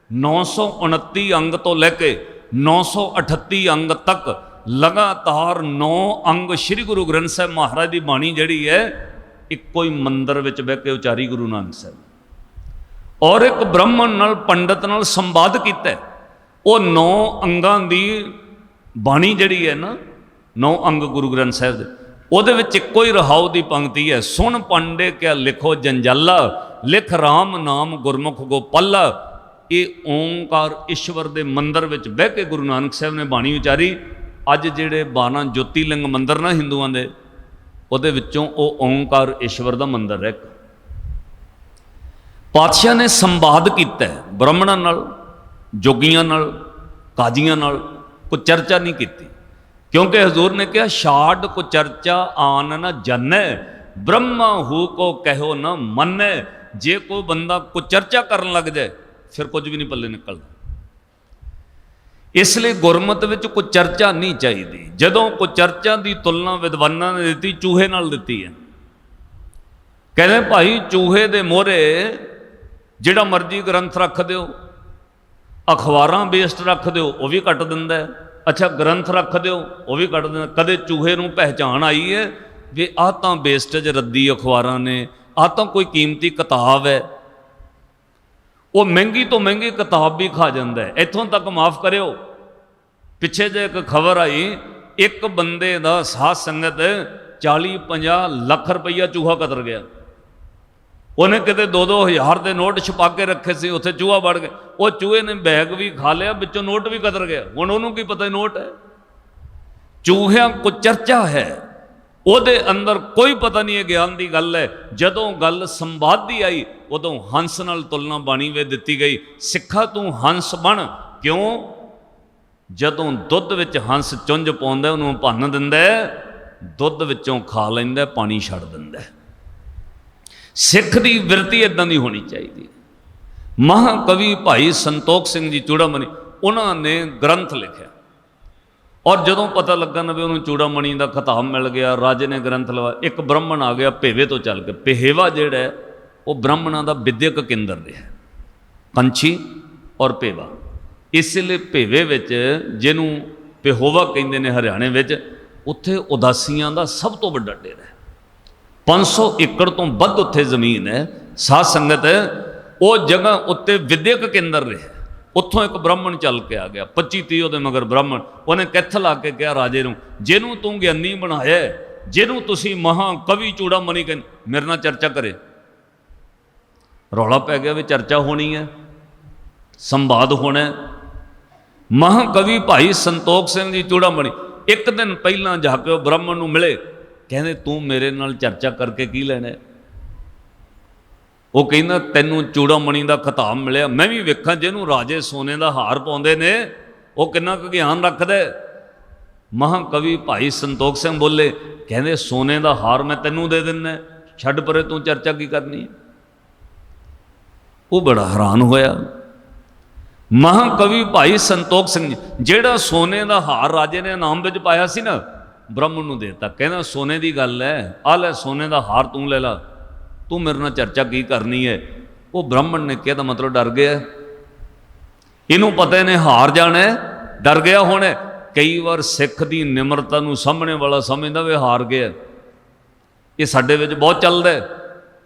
Speaker 1: 929 ਅੰਗ ਤੋਂ ਲੈ ਕੇ 938 ਅੰਗ ਤੱਕ ਲਗਾਤਾਰ 9 ਅੰਗ ਸ਼੍ਰੀ ਗੁਰੂ ਗ੍ਰੰਥ ਸਾਹਿਬ ਮਹਾਰਾਜ ਦੀ ਬਾਣੀ ਜਿਹੜੀ ਹੈ ਇੱਕੋ ਹੀ ਮੰਦਰ ਵਿੱਚ ਬਹਿ ਕੇ ਉਚਾਰੀ ਗੁਰੂ ਨਾਨਕ ਸਾਹਿਬ। ਔਰ ਇੱਕ ਬ੍ਰਾਹਮਣ ਨਾਲ ਪੰਡਤ ਨਾਲ ਸੰਵਾਦ ਕੀਤਾ। ਉਹ 9 ਅੰਗਾਂ ਦੀ ਬਾਣੀ ਜਿਹੜੀ ਹੈ ਨਾ, 9 ਅੰਗ ਗੁਰੂ ਗ੍ਰੰਥ ਸਾਹਿਬ ਦੇ, ਉਹਦੇ ਵਿੱਚ ਇੱਕੋ ਹੀ ਰਹਾਉ ਦੀ ਪੰਕਤੀ ਹੈ, ਸੁਣ ਪਾਂਡੇ ਕਿਆ ਲਿਖੋ ਜੰਜਾਲਾ, ਲਿਖ ਰਾਮ ਨਾਮ ਗੁਰਮੁਖ ਗੋਪਾਲਾ। ਇਹ ਓਂਕਾਰ ਈਸ਼ਵਰ ਦੇ ਮੰਦਰ ਵਿੱਚ ਬਹਿ ਕੇ ਗੁਰੂ ਨਾਨਕ ਸਾਹਿਬ ਨੇ ਬਾਣੀ ਉਚਾਰੀ। ਅੱਜ ਜਿਹੜੇ 12 ਜੋਤੀਲਿੰਗ ਮੰਦਰ ਨਾ ਹਿੰਦੂਆਂ ਦੇ, ਉਹਦੇ ਵਿੱਚੋਂ ਉਹ ਓਂਕਾਰ ਈਸ਼ਵਰ ਦਾ ਮੰਦਰ ਹੈ। ਪਾਤਸ਼ਾਹ ਨੇ ਸੰਵਾਦ ਕੀਤਾ ਬ੍ਰਾਹਮਣਾਂ ਨਾਲ, ਜੋਗੀਆਂ ਨਾਲ, ਕਾਜ਼ੀਆਂ ਨਾਲ, ਕੋਈ ਚਰਚਾ ਨਹੀਂ ਕੀਤੀ, ਕਿਉਂਕਿ ਹਜ਼ੂਰ ਨੇ ਕਿਹਾ ਛਾੜ ਕੋ ਚਰਚਾ ਆਨ ਨਾ ਜਾਣੈ, ਬ੍ਰਹਮਾ ਹੂ ਕੋ ਕਹਿਓ ਨਾ ਮੰਨੈ। ਜੇ ਕੋਈ ਬੰਦਾ ਕੋ ਚਰਚਾ ਕਰਨ ਲੱਗ ਜਾਏ ਫਿਰ ਕੁਝ ਵੀ ਨਹੀਂ ਪੱਲੇ ਨਿਕਲਦਾ। ਇਸ ਲਈ ਗੁਰਮਤਿ ਵਿੱਚ ਕੋਈ ਚਰਚਾ ਨਹੀਂ ਚਾਹੀਦੀ। ਜਦੋਂ ਕੋਈ ਚਰਚਾ ਦੀ ਤੁਲਨਾ ਵਿਦਵਾਨਾਂ ਨੇ ਦਿੱਤੀ, ਚੂਹੇ ਨਾਲ ਦਿੱਤੀ ਹੈ। ਕਹਿੰਦੇ ਭਾਈ ਚੂਹੇ ਦੇ ਮੋਹਰੇ ਜਿਹੜਾ ਮਰਜ਼ੀ ਗ੍ਰੰਥ ਰੱਖ ਦਿਓ, ਅਖਬਾਰਾਂ ਬੇਸਡ ਰੱਖ ਦਿਓ, ਉਹ ਵੀ ਕੱਟ ਦਿੰਦਾ ਹੈ। ਅੱਛਾ ਗ੍ਰੰਥ ਰੱਖ ਦਿਓ, ਉਹ ਵੀ ਕੱਟ ਦਿੰਦਾ। ਕਦੇ ਚੂਹੇ ਨੂੰ ਪਹਿਚਾਣ ਆਈ ਹੈ ਵੀ ਆਹ ਤਾਂ ਬੇਸਟੇਜ ਰੱਦੀ ਅਖਬਾਰਾਂ ਨੇ, ਆਹ ਤਾਂ ਕੋਈ ਕੀਮਤੀ ਕਿਤਾਬ ਹੈ। ਉਹ ਮਹਿੰਗੀ ਤੋਂ ਮਹਿੰਗੀ ਕਿਤਾਬ ਵੀ ਖਾ ਜਾਂਦਾ ਹੈ। ਇੱਥੋਂ ਤੱਕ ਮਾਫ ਕਰਿਓ, ਪਿੱਛੇ ਜੇ ਇੱਕ ਖਬਰ ਆਈ, ਇੱਕ ਬੰਦੇ ਦਾ ਸਾਧ ਸੰਗਤ 40-50 ਲੱਖ ਰੁਪਈਆ ਚੂਹਾ ਕਤਰ ਗਿਆ। ਉਹਨੇ ਕਿਤੇ 2-2 ਹਜ਼ਾਰ ਦੇ ਨੋਟ ਛਪਾ ਕੇ ਰੱਖੇ ਸੀ, ਉੱਥੇ ਚੂਹਾ ਵੜ ਗਿਆ। ਉਹ ਚੂਹੇ ਨੇ ਬੈਗ ਵੀ ਖਾ ਲਿਆ, ਵਿੱਚੋਂ ਨੋਟ ਵੀ ਕਤਰ ਗਿਆ। ਹੁਣ ਉਹਨੂੰ ਕੀ ਪਤਾ ਨੋਟ ਹੈ। ਚੂਹਿਆਂ ਕੋ ਚਰਚਾ ਹੈ, ਉਹਦੇ ਅੰਦਰ ਕੋਈ ਪਤਾ ਨਹੀਂ ਹੈ ਗਿਆਨ ਦੀ ਗੱਲ ਹੈ। ਜਦੋਂ ਗੱਲ ਸੰਵਾਦ ਦੀ ਆਈ, ਉਦੋਂ ਹੰਸ ਨਾਲ ਤੁਲਨਾ ਬਾਣੀ ਵਿੱਚ ਦਿੱਤੀ ਗਈ। ਸਿੱਖਾ ਤੂੰ ਹੰਸ ਬਣ। ਕਿਉਂ? ਜਦੋਂ ਦੁੱਧ ਵਿੱਚ ਹੰਸ ਚੁੰਝ ਪਾਉਂਦਾ, ਉਹਨੂੰ ਭੰਨ ਦਿੰਦਾ, ਦੁੱਧ ਵਿੱਚੋਂ ਖਾ ਲੈਂਦਾ, ਪਾਣੀ ਛੱਡ ਦਿੰਦਾ। ਸਿੱਖ ਦੀ ਬਿਰਤੀ ਇਦਾਂ ਦੀ ਹੋਣੀ ਚਾਹੀਦੀ। ਮਹਾਕਵੀ ਭਾਈ ਸੰਤੋਖ ਸਿੰਘ ਜੀ ਚੂੜਾਮਣੀ, ਉਹਨਾਂ ਨੇ ਗ੍ਰੰਥ ਲਿਖਿਆ, ਔਰ ਜਦੋਂ ਪਤਾ ਲੱਗਾ ਨਾ ਵੀ ਉਹਨੂੰ ਚੂੜਾਮਣੀ ਦਾ ਖਿਤਾਬ ਮਿਲ ਗਿਆ, ਰਾਜੇ ਨੇ ਗ੍ਰੰਥ ਲਵਾ। ਇੱਕ ਬ੍ਰਾਹਮਣ ਆ ਗਿਆ ਭੇਵੇ ਤੋਂ ਚੱਲ ਕੇ। ਪਹੇਵਾ ਜਿਹੜਾ ਉਹ ਬ੍ਰਾਹਮਣਾਂ ਦਾ ਵਿਦਿਅਕ ਕੇਂਦਰ ਰਿਹਾ, ਪੰਛੀ ਔਰ ਭੇਵਾ। ਇਸ ਲਈ ਭੇਵੇ ਵਿੱਚ, ਜਿਹਨੂੰ ਪਹੋਵਾ ਕਹਿੰਦੇ ਨੇ ਹਰਿਆਣੇ ਵਿੱਚ, ਉੱਥੇ ਉਦਾਸੀਆਂ ਦਾ ਸਭ ਤੋਂ ਵੱਡਾ ਡੇਰਾ ਹੈ। 500 ਏਕੜ ਤੋਂ ਵੱਧ ਉੱਥੇ ਜ਼ਮੀਨ ਹੈ। ਸਾਧ ਸੰਗਤ ਉਹ ਜਗ੍ਹਾ ਉੱਤੇ ਵਿਦਿਅਕ ਕੇਂਦਰ ਰਿਹਾ। ਉੱਥੋਂ ਇੱਕ ਬ੍ਰਾਹਮਣ ਚੱਲ ਕੇ ਆ ਗਿਆ, 25-30 ਉਹਦੇ ਮਗਰ ਬ੍ਰਾਹਮਣ। ਉਹਨੇ ਕਿੱਥ ਲਾ ਕੇ ਕਿਹਾ ਰਾਜੇ ਨੂੰ, ਜਿਹਨੂੰ ਤੂੰ ਗਿਆਨੀ ਬਣਾਇਆ, ਜਿਹਨੂੰ ਤੁਸੀਂ ਮਹਾਕਵੀ ਚੂੜਾਮਣੀ ਕਹਿੰਦੇ, ਮੇਰੇ ਨਾਲ ਚਰਚਾ ਕਰੇ। ਰੌਲਾ ਪੈ ਗਿਆ ਵੀ ਚਰਚਾ ਹੋਣੀ ਹੈ, ਸੰਵਾਦ ਹੋਣਾ। ਮਹਾਕਵੀ ਭਾਈ ਸੰਤੋਖ ਸਿੰਘ ਜੀ ਚੂੜਾਮਣੀ ਇੱਕ ਦਿਨ ਪਹਿਲਾਂ ਜਾ ਕੇ ਉਹ ਬ੍ਰਾਹਮਣ ਨੂੰ ਮਿਲੇ। ਕਹਿੰਦੇ ਤੂੰ ਮੇਰੇ ਨਾਲ ਚਰਚਾ ਕਰਕੇ ਕੀ ਲੈਣਾ? ਉਹ ਕਹਿੰਦਾ ਤੈਨੂੰ ਚੂੜਾਮਣੀ ਦਾ ਖਿਤਾਬ ਮਿਲਿਆ, ਮੈਂ ਵੀ ਵੇਖਾਂ ਜਿਹਨੂੰ ਰਾਜੇ ਸੋਨੇ ਦਾ ਹਾਰ ਪਾਉਂਦੇ ਨੇ ਉਹ ਕਿੰਨਾ ਕੁ ਗਿਆਨ ਰੱਖਦਾ। ਮਹਾਕਵੀ ਭਾਈ ਸੰਤੋਖ ਸਿੰਘ ਬੋਲੇ, ਕਹਿੰਦੇ ਸੋਨੇ ਦਾ ਹਾਰ ਮੈਂ ਤੈਨੂੰ ਦੇ ਦਿੰਦਾ, ਛੱਡ ਪਰੇ, ਤੂੰ ਚਰਚਾ ਕੀ ਕਰਨੀ ਹੈ? ਉਹ ਬੜਾ ਹੈਰਾਨ ਹੋਇਆ। ਮਹਾਕਵੀ ਭਾਈ ਸੰਤੋਖ ਸਿੰਘ ਜਿਹੜਾ ਸੋਨੇ ਦਾ ਹਾਰ ਰਾਜੇ ਨੇ ਇਨਾਮ ਵਿੱਚ ਪਾਇਆ ਸੀ ਨਾ, ਬ੍ਰਾਹਮਣ ਨੂੰ ਦੇਤਾ। ਕਹਿੰਦਾ ਸੋਨੇ ਦੀ ਗੱਲ ਹੈ, ਆ ਲੈ ਸੋਨੇ ਦਾ ਹਾਰ ਤੂੰ ਲੈ ਲਾ, ਤੂੰ ਮੇਰੇ ਨਾਲ ਚਰਚਾ ਕੀ ਕਰਨੀ ਹੈ? ਉਹ ਬ੍ਰਾਹਮਣ ਨੇ ਕਿਹਾ ਤਾਂ ਮਤਲਬ ਡਰ ਗਿਆ, ਇਹਨੂੰ ਪਤਾ ਇਹਨੇ ਹਾਰ ਜਾਣਾ, ਡਰ ਗਿਆ। ਹੁਣ ਕਈ ਵਾਰ ਸਿੱਖ ਦੀ ਨਿਮਰਤਾ ਨੂੰ ਸਾਹਮਣੇ ਵਾਲਾ ਸਮਝਦਾ ਵੀ ਹਾਰ ਗਿਆ। ਇਹ ਸਾਡੇ ਵਿੱਚ ਬਹੁਤ ਚੱਲਦਾ।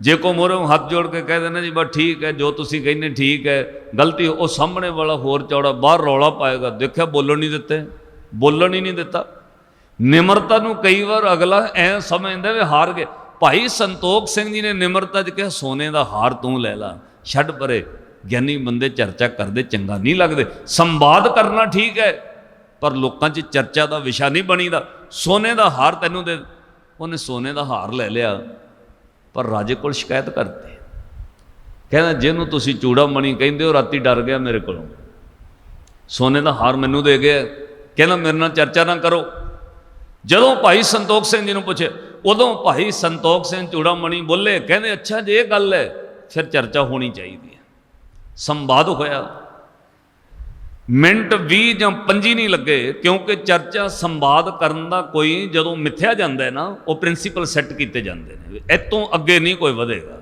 Speaker 1: ਜੇ ਕੋ ਮੋਹਰੋਂ ਹੱਥ ਜੋੜ ਕੇ ਕਹਿ ਦੇਣਾ ਜੀ ਬਸ ਠੀਕ ਹੈ, ਜੋ ਤੁਸੀਂ ਕਹਿੰਦੇ ਠੀਕ ਹੈ, ਗਲਤੀ, ਉਹ ਸਾਹਮਣੇ ਵਾਲਾ ਹੋਰ ਚੌੜਾ ਬਾਹਰ ਰੌਲਾ ਪਾਏਗਾ। ਦੇਖਿਆ ਬੋਲਣ ਨਹੀਂ ਦਿੱਤੇ, ਬੋਲਣ ਹੀ ਨਹੀਂ ਦਿੱਤਾ। ਨਿਮਰਤਾ ਨੂੰ ਕਈ ਵਾਰ ਅਗਲਾ ਐ ਸਮਝਦਾ ਵੀ ਹਾਰ ਗਏ। ਭਾਈ ਸੰਤੋਖ ਸਿੰਘ ਜੀ ਨੇ ਨਿਮਰਤਾ 'ਚ ਕਿਹਾ ਸੋਨੇ ਦਾ ਹਾਰ ਤੂੰ ਲੈ ਲਾ, ਛੱਡ ਪਰੇ। ਗਿਆਨੀ ਬੰਦੇ ਚਰਚਾ ਕਰਦੇ ਚੰਗਾ ਨਹੀਂ ਲੱਗਦੇ। ਸੰਵਾਦ ਕਰਨਾ ਠੀਕ ਹੈ, ਪਰ ਲੋਕਾਂ 'ਚ ਚਰਚਾ ਦਾ ਵਿਸ਼ਾ ਨਹੀਂ ਬਣੀਦਾ। ਸੋਨੇ ਦਾ ਹਾਰ ਤੈਨੂੰ ਦੇ। ਉਹਨੇ ਸੋਨੇ ਦਾ ਹਾਰ ਲੈ ਲਿਆ, ਪਰ ਰਾਜੇ ਕੋਲ ਸ਼ਿਕਾਇਤ ਕਰਤੀ। ਕਹਿੰਦਾ ਜਿਹਨੂੰ ਤੁਸੀਂ ਚੂੜਾਮਣੀ ਕਹਿੰਦੇ ਹੋ ਰਾਤੀ ਡਰ ਗਿਆ ਮੇਰੇ ਕੋਲੋਂ, ਸੋਨੇ ਦਾ ਹਾਰ ਮੈਨੂੰ ਦੇ ਗਿਆ। ਕਹਿੰਦਾ ਮੇਰੇ ਨਾਲ ਚਰਚਾ ਨਾ ਕਰੋ। ਜਦੋਂ ਭਾਈ ਸੰਤੋਖ ਸਿੰਘ ਜੀ ਨੂੰ ਪੁੱਛੇ, ਉਦੋਂ ਭਾਈ ਸੰਤੋਖ ਸਿੰਘ ਚੂੜਾਮਣੀ ਬੋਲੇ, ਕਹਿੰਦੇ ਅੱਛਾ ਜੇ ਇਹ ਗੱਲ ਹੈ ਫਿਰ ਚਰਚਾ ਹੋਣੀ ਚਾਹੀਦੀ ਹੈ। ਸੰਵਾਦ ਹੋਇਆ, ਮਿੰਟ 20 ਜਾਂ 25 ਨਹੀਂ ਲੱਗੇ, ਕਿਉਂਕਿ ਚਰਚਾ ਸੰਵਾਦ ਕਰਨ ਦਾ ਕੋਈ ਜਦੋਂ ਮਿੱਥਿਆ ਜਾਂਦਾ ਹੈ ਨਾ, ਉਹ ਪ੍ਰਿੰਸੀਪਲ ਸੈੱਟ ਕੀਤੇ ਜਾਂਦੇ ਨੇ, ਇੱਥੋਂ ਅੱਗੇ ਨਹੀਂ ਕੋਈ ਵਧੇਗਾ।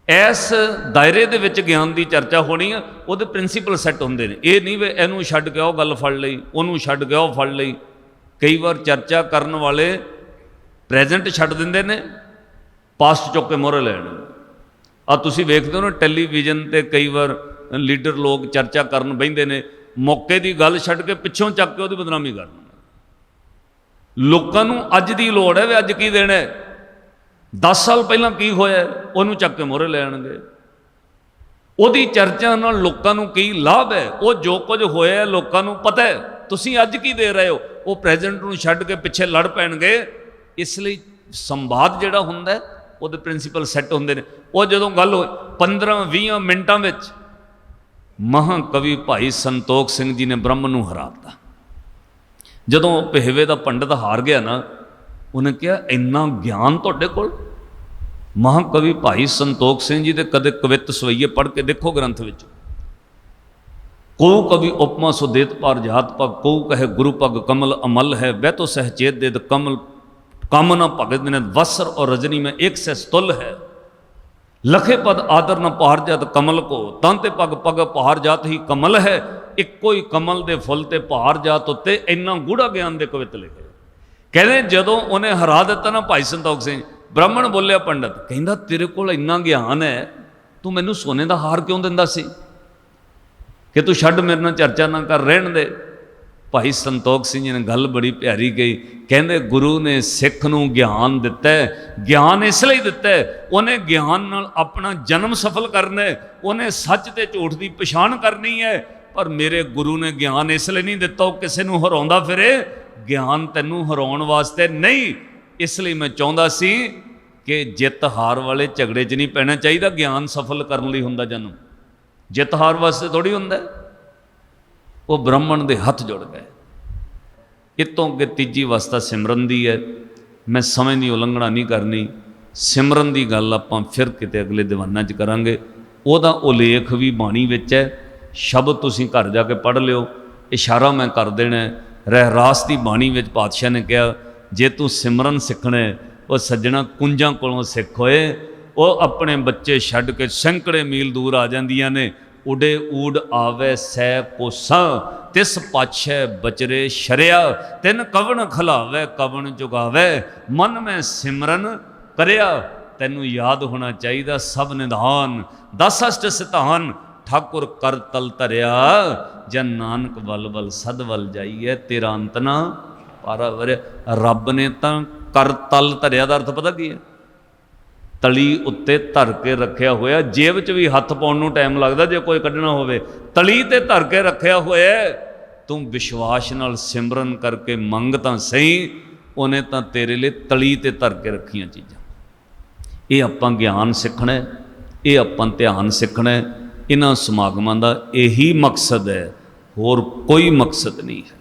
Speaker 1: ਇਸ ਦਾਇਰੇ ਦੇ ਵਿੱਚ ਗਿਆਨ ਦੀ ਚਰਚਾ ਹੋਣੀ ਆ, ਉਹਦੇ ਪ੍ਰਿੰਸੀਪਲ ਸੈੱਟ ਹੁੰਦੇ ਨੇ। ਇਹ ਨਹੀਂ ਵੀ ਇਹਨੂੰ ਛੱਡ ਕੇ ਉਹ ਗੱਲ ਫੜ ਲਈ, ਉਹਨੂੰ ਛੱਡ ਕੇ ਉਹ ਫੜ ਲਈ। ਕਈ ਵਾਰ ਚਰਚਾ ਕਰਨ ਵਾਲੇ ਪ੍ਰੈਜ਼ੈਂਟ ਛੱਡ ਦਿੰਦੇ ਨੇ, ਪਾਸਟ ਚੁੱਕ ਕੇ ਮੋਹਰੇ ਲੈਣ। ਆ ਤੁਸੀਂ ਵੇਖਦੇ ਹੋ ਨਾ ਟੈਲੀਵਿਜ਼ਨ ਤੇ ਕਈ ਵਾਰ ਲੀਡਰ ਲੋਕ ਚਰਚਾ ਕਰਨ ਬਹਿੰਦੇ ਨੇ, ਮੌਕੇ ਦੀ ਗੱਲ ਛੱਡ ਕੇ ਪਿੱਛੋਂ ਚੱਕ ਕੇ ਉਹਦੀ ਬਦਨਾਮੀ ਕਰਨ। ਲੋਕਾਂ ਨੂੰ ਅੱਜ ਦੀ ਲੋੜ ਹੈ ਵੀ ਅੱਜ ਕੀ ਦੇਣਾ ਹੈ, 10 ਸਾਲ ਪਹਿਲਾਂ ਕੀ ਹੋਇਆ ਉਹਨੂੰ ਚੱਕ ਕੇ ਮੋਹਰੇ ਲੈ ਆਣਗੇ। ਉਹਦੀ ਚਰਚਾ ਨਾਲ ਲੋਕਾਂ ਨੂੰ ਕੀ ਲਾਭ ਹੈ, ਉਹ ਜੋ ਕੁਝ ਹੋਇਆ ਲੋਕਾਂ ਨੂੰ ਪਤਾ ਹੈ, ਤੁਸੀਂ ਅੱਜ ਕੀ ਦੇ ਰਹੇ ਹੋ, ਉਹ ਪ੍ਰੈਜ਼ੈਂਟ ਨੂੰ ਛੱਡ ਕੇ ਪਿੱਛੇ ਲੜ ਪੈਣਗੇ। ਇਸ ਲਈ ਸੰਵਾਦ ਜਿਹੜਾ ਹੁੰਦਾ ਉਹਦੇ ਪ੍ਰਿੰਸੀਪਲ ਸੈੱਟ ਹੁੰਦੇ ਨੇ। ਉਹ ਜਦੋਂ ਗੱਲ ਹੋਈ 15-20 ਮਿੰਟਾਂ ਵਿੱਚ ਮਹਾਕਵੀ ਭਾਈ ਸੰਤੋਖ ਸਿੰਘ ਜੀ ਨੇ ਬ੍ਰਹਮ ਨੂੰ ਹਰਾਤਾ। ਜਦੋਂ ਪਹਿਵੇ ਦਾ ਪੰਡਤ ਹਾਰ ਗਿਆ ਨਾ, ਉਹਨੇ ਕਿਹਾ ਇੰਨਾ ਗਿਆਨ ਤੁਹਾਡੇ ਕੋਲ। ਮਹਾਕਵੀ ਭਾਈ ਸੰਤੋਖ ਸਿੰਘ ਜੀ ਦੇ ਕਦੇ ਕਵਿੱਤ ਸਵਈਏ ਪੜ੍ਹ ਕੇ ਦੇਖੋ ਗ੍ਰੰਥ ਵਿੱਚ। ਕਉ ਕਵੀ ਉਪਮਾ ਸੁਦੇਤ ਪਾਰ ਜਾਤ ਪਗ, ਕਉ ਕਹੇ ਗੁਰੂ ਪਗ ਕਮਲ ਅਮਲ ਹੈ, ਬਹਿ ਤੋ ਸਹਚੇਤ ਦੇਦ ਕਮਲ ਕਾਮਨਾ ਭਗਤ ਨੇ, ਵਸਰ और रजनी में एक से स्तुल है, लखे पद आदर न पहार जात कमल को, तन ते पग पग पहार जात ही कमल है, ਇੱਕੋ ਹੀ ਕਮਲ ਦੇ ਫੁੱਲ ਤੇ ਪਹਾਰ ਜਾਤ ਉੱਤੇ ਇੰਨਾ ਗੂੜਾ ਗਿਆਨ ਦੇ ਕਵਿੱਤ ਲਿਖੇ। ਕਹਿੰਦੇ ਜਦੋਂ ਉਹਨੇ ਹਰਾ ਦਿੱਤਾ ਨਾ ਭਾਈ ਸੰਤੋਖ ਸਿੰਘ, ਬ੍ਰਾਹਮਣ ਬੋਲਿਆ ਪੰਡਤ, ਕਹਿੰਦਾ ਤੇਰੇ ਕੋਲ ਇੰਨਾ ਗਿਆਨ ਹੈ, ਤੂੰ ਮੈਨੂੰ ਸੋਨੇ ਦਾ ਹਾਰ ਕਿਉਂ ਦਿੰਦਾ ਸੀ ਕਿ ਤੂੰ ਛੱਡ ਮੇਰੇ ਨਾਲ ਚਰਚਾ ਨਾ ਕਰ, ਰਹਿਣ ਦੇ। ਭਾਈ ਸੰਤੋਖ ਸਿੰਘ ਜੀ ਨੇ ਗੱਲ ਬੜੀ ਪਿਆਰੀ ਕਹੀ, ਕਹਿੰਦੇ ਗੁਰੂ ਨੇ ਸਿੱਖ ਨੂੰ ਗਿਆਨ ਦਿੱਤਾ, ਗਿਆਨ ਇਸ ਲਈ ਦਿੱਤਾ, ਉਹਨੇ ਗਿਆਨ ਨਾਲ ਆਪਣਾ ਜਨਮ ਸਫਲ ਕਰਨਾ, ਉਹਨੇ ਸੱਚ ਤੇ ਝੂਠ ਦੀ ਪਛਾਣ ਕਰਨੀ ਹੈ। ਪਰ ਮੇਰੇ ਗੁਰੂ ਨੇ ਗਿਆਨ ਇਸ ਲਈ ਨਹੀਂ ਦਿੱਤਾ ਉਹ ਕਿਸੇ ਨੂੰ ਹਰਾਉਂਦਾ ਫਿਰੇ, ਗਿਆਨ ਤੈਨੂੰ ਹਰਾਉਣ ਵਾਸਤੇ ਨਹੀਂ। ਇਸ ਲਈ ਮੈਂ ਚਾਹੁੰਦਾ ਸੀ ਕਿ ਜਿੱਤ ਹਾਰ ਵਾਲੇ ਝਗੜੇ 'ਚ ਨਹੀਂ ਪੈਣਾ ਚਾਹੀਦਾ, ਗਿਆਨ ਸਫਲ ਕਰਨ ਲਈ ਹੁੰਦਾ ਜਨਮ, ਜਿੱਤ ਹਾਰ ਵਾਸਤੇ ਥੋੜ੍ਹੀ ਹੁੰਦਾ। ਉਹ ਬ੍ਰਾਹਮਣ ਦੇ ਹੱਥ ਜੁੜ ਗਏ। ਇਤੋਂ ਅੱਗੇ ਤੀਜੀ ਅਵਸਥਾ ਸਿਮਰਨ ਦੀ ਹੈ। ਮੈਂ ਸਮੇਂ ਦੀ ਉਲੰਘਣਾ ਨਹੀਂ ਕਰਨੀ, ਸਿਮਰਨ ਦੀ ਗੱਲ ਆਪਾਂ ਫਿਰ ਕਿਤੇ ਅਗਲੇ ਦੀਵਾਨਾਂ 'ਚ ਕਰਾਂਗੇ। ਉਹਦਾ ਉਲੇਖ ਵੀ ਬਾਣੀ ਵਿੱਚ ਹੈ, ਸ਼ਬਦ ਤੁਸੀਂ ਘਰ ਜਾ ਕੇ ਪੜ੍ਹ ਲਿਓ, ਇਸ਼ਾਰਾ ਮੈਂ ਕਰ ਦੇਣਾ। ਰਹਿਰਾਸ ਦੀ ਬਾਣੀ ਵਿੱਚ ਪਾਤਸ਼ਾਹ ਨੇ ਕਿਹਾ, ਜੇ ਤੂੰ ਸਿਮਰਨ ਸਿੱਖਣਾ ਉਹ ਸੱਜਣਾ ਕੁੰਜਾਂ ਕੋਲੋਂ ਸਿੱਖ ਹੋਏ। ਉਹ ਆਪਣੇ ਬੱਚੇ ਛੱਡ ਕੇ ਸੈਂਕੜੇ ਮੀਲ ਦੂਰ ਆ ਜਾਂਦੀਆਂ ਨੇ। ਉਡੇ ਊਡ ਆਵੇ ਸੈ ਕੋਸਾਂ, ਤਿਸ ਪਾਛੈ ਬਚਰੇ ਸ਼ਰਿਆ, ਤਿਨ ਕਵਣ ਖਲਾਵੇ ਕਵਣ ਜੁਗਾਵੇ, ਮਨ ਮੈਂ ਸਿਮਰਨ ਕਰਿਆ। ਤੈਨੂੰ ਯਾਦ ਹੋਣਾ ਚਾਹੀਦਾ ਸਭ ਨਿਧਾਨ, 10 ਅਸ਼ਟ ਸਿਧਾਨ ਠਾਕੁਰ ਕਰ ਤਲ ਧਰਿਆ, ਜਨ ਨਾਨਕ ਵੱਲ ਵੱਲ ਸਦ ਵੱਲ ਜਾਈਏ, ਤੇਰਾ ਅੰਤ ਨਾ ਪਾਰਾ ਵਰਿਆ। ਰੱਬ ਨੇ ਤਾਂ ਕਰ ਤਲ ਧਰਿਆ ਦਾ ਅਰਥ ਪਤਾ ਕੀ ਹੈ? ਤਲੀ ਉੱਤੇ ਧਰ ਕੇ ਰੱਖਿਆ ਹੋਇਆ। ਜੇਬ 'ਚ ਵੀ ਹੱਥ ਪਾਉਣ ਨੂੰ ਟਾਈਮ ਲੱਗਦਾ ਜੇ ਕੋਈ ਕੱਢਣਾ ਹੋਵੇ, ਤਲੀ ਤੇ ਧਰ ਕੇ ਰੱਖਿਆ ਹੋਇਆ। ਤੂੰ ਵਿਸ਼ਵਾਸ ਨਾਲ ਸਿਮਰਨ ਕਰਕੇ ਮੰਗ ਤਾਂ ਸਹੀ, ਉਹਨੇ ਤਾਂ ਤੇਰੇ ਲਈ ਤਲੀ ਤੇ ਧਰ ਕੇ ਰੱਖੀਆਂ ਚੀਜ਼ਾਂ। ਇਹ ਆਪਾਂ ਗਿਆਨ ਸਿੱਖਣਾ, ਇਹ ਆਪਾਂ ਧਿਆਨ ਸਿੱਖਣਾ। ਇਹਨਾਂ ਸਮਾਗਮਾਂ ਦਾ ਇਹੀ ਮਕਸਦ ਹੈ, ਹੋਰ ਕੋਈ ਮਕਸਦ ਨਹੀਂ ਹੈ।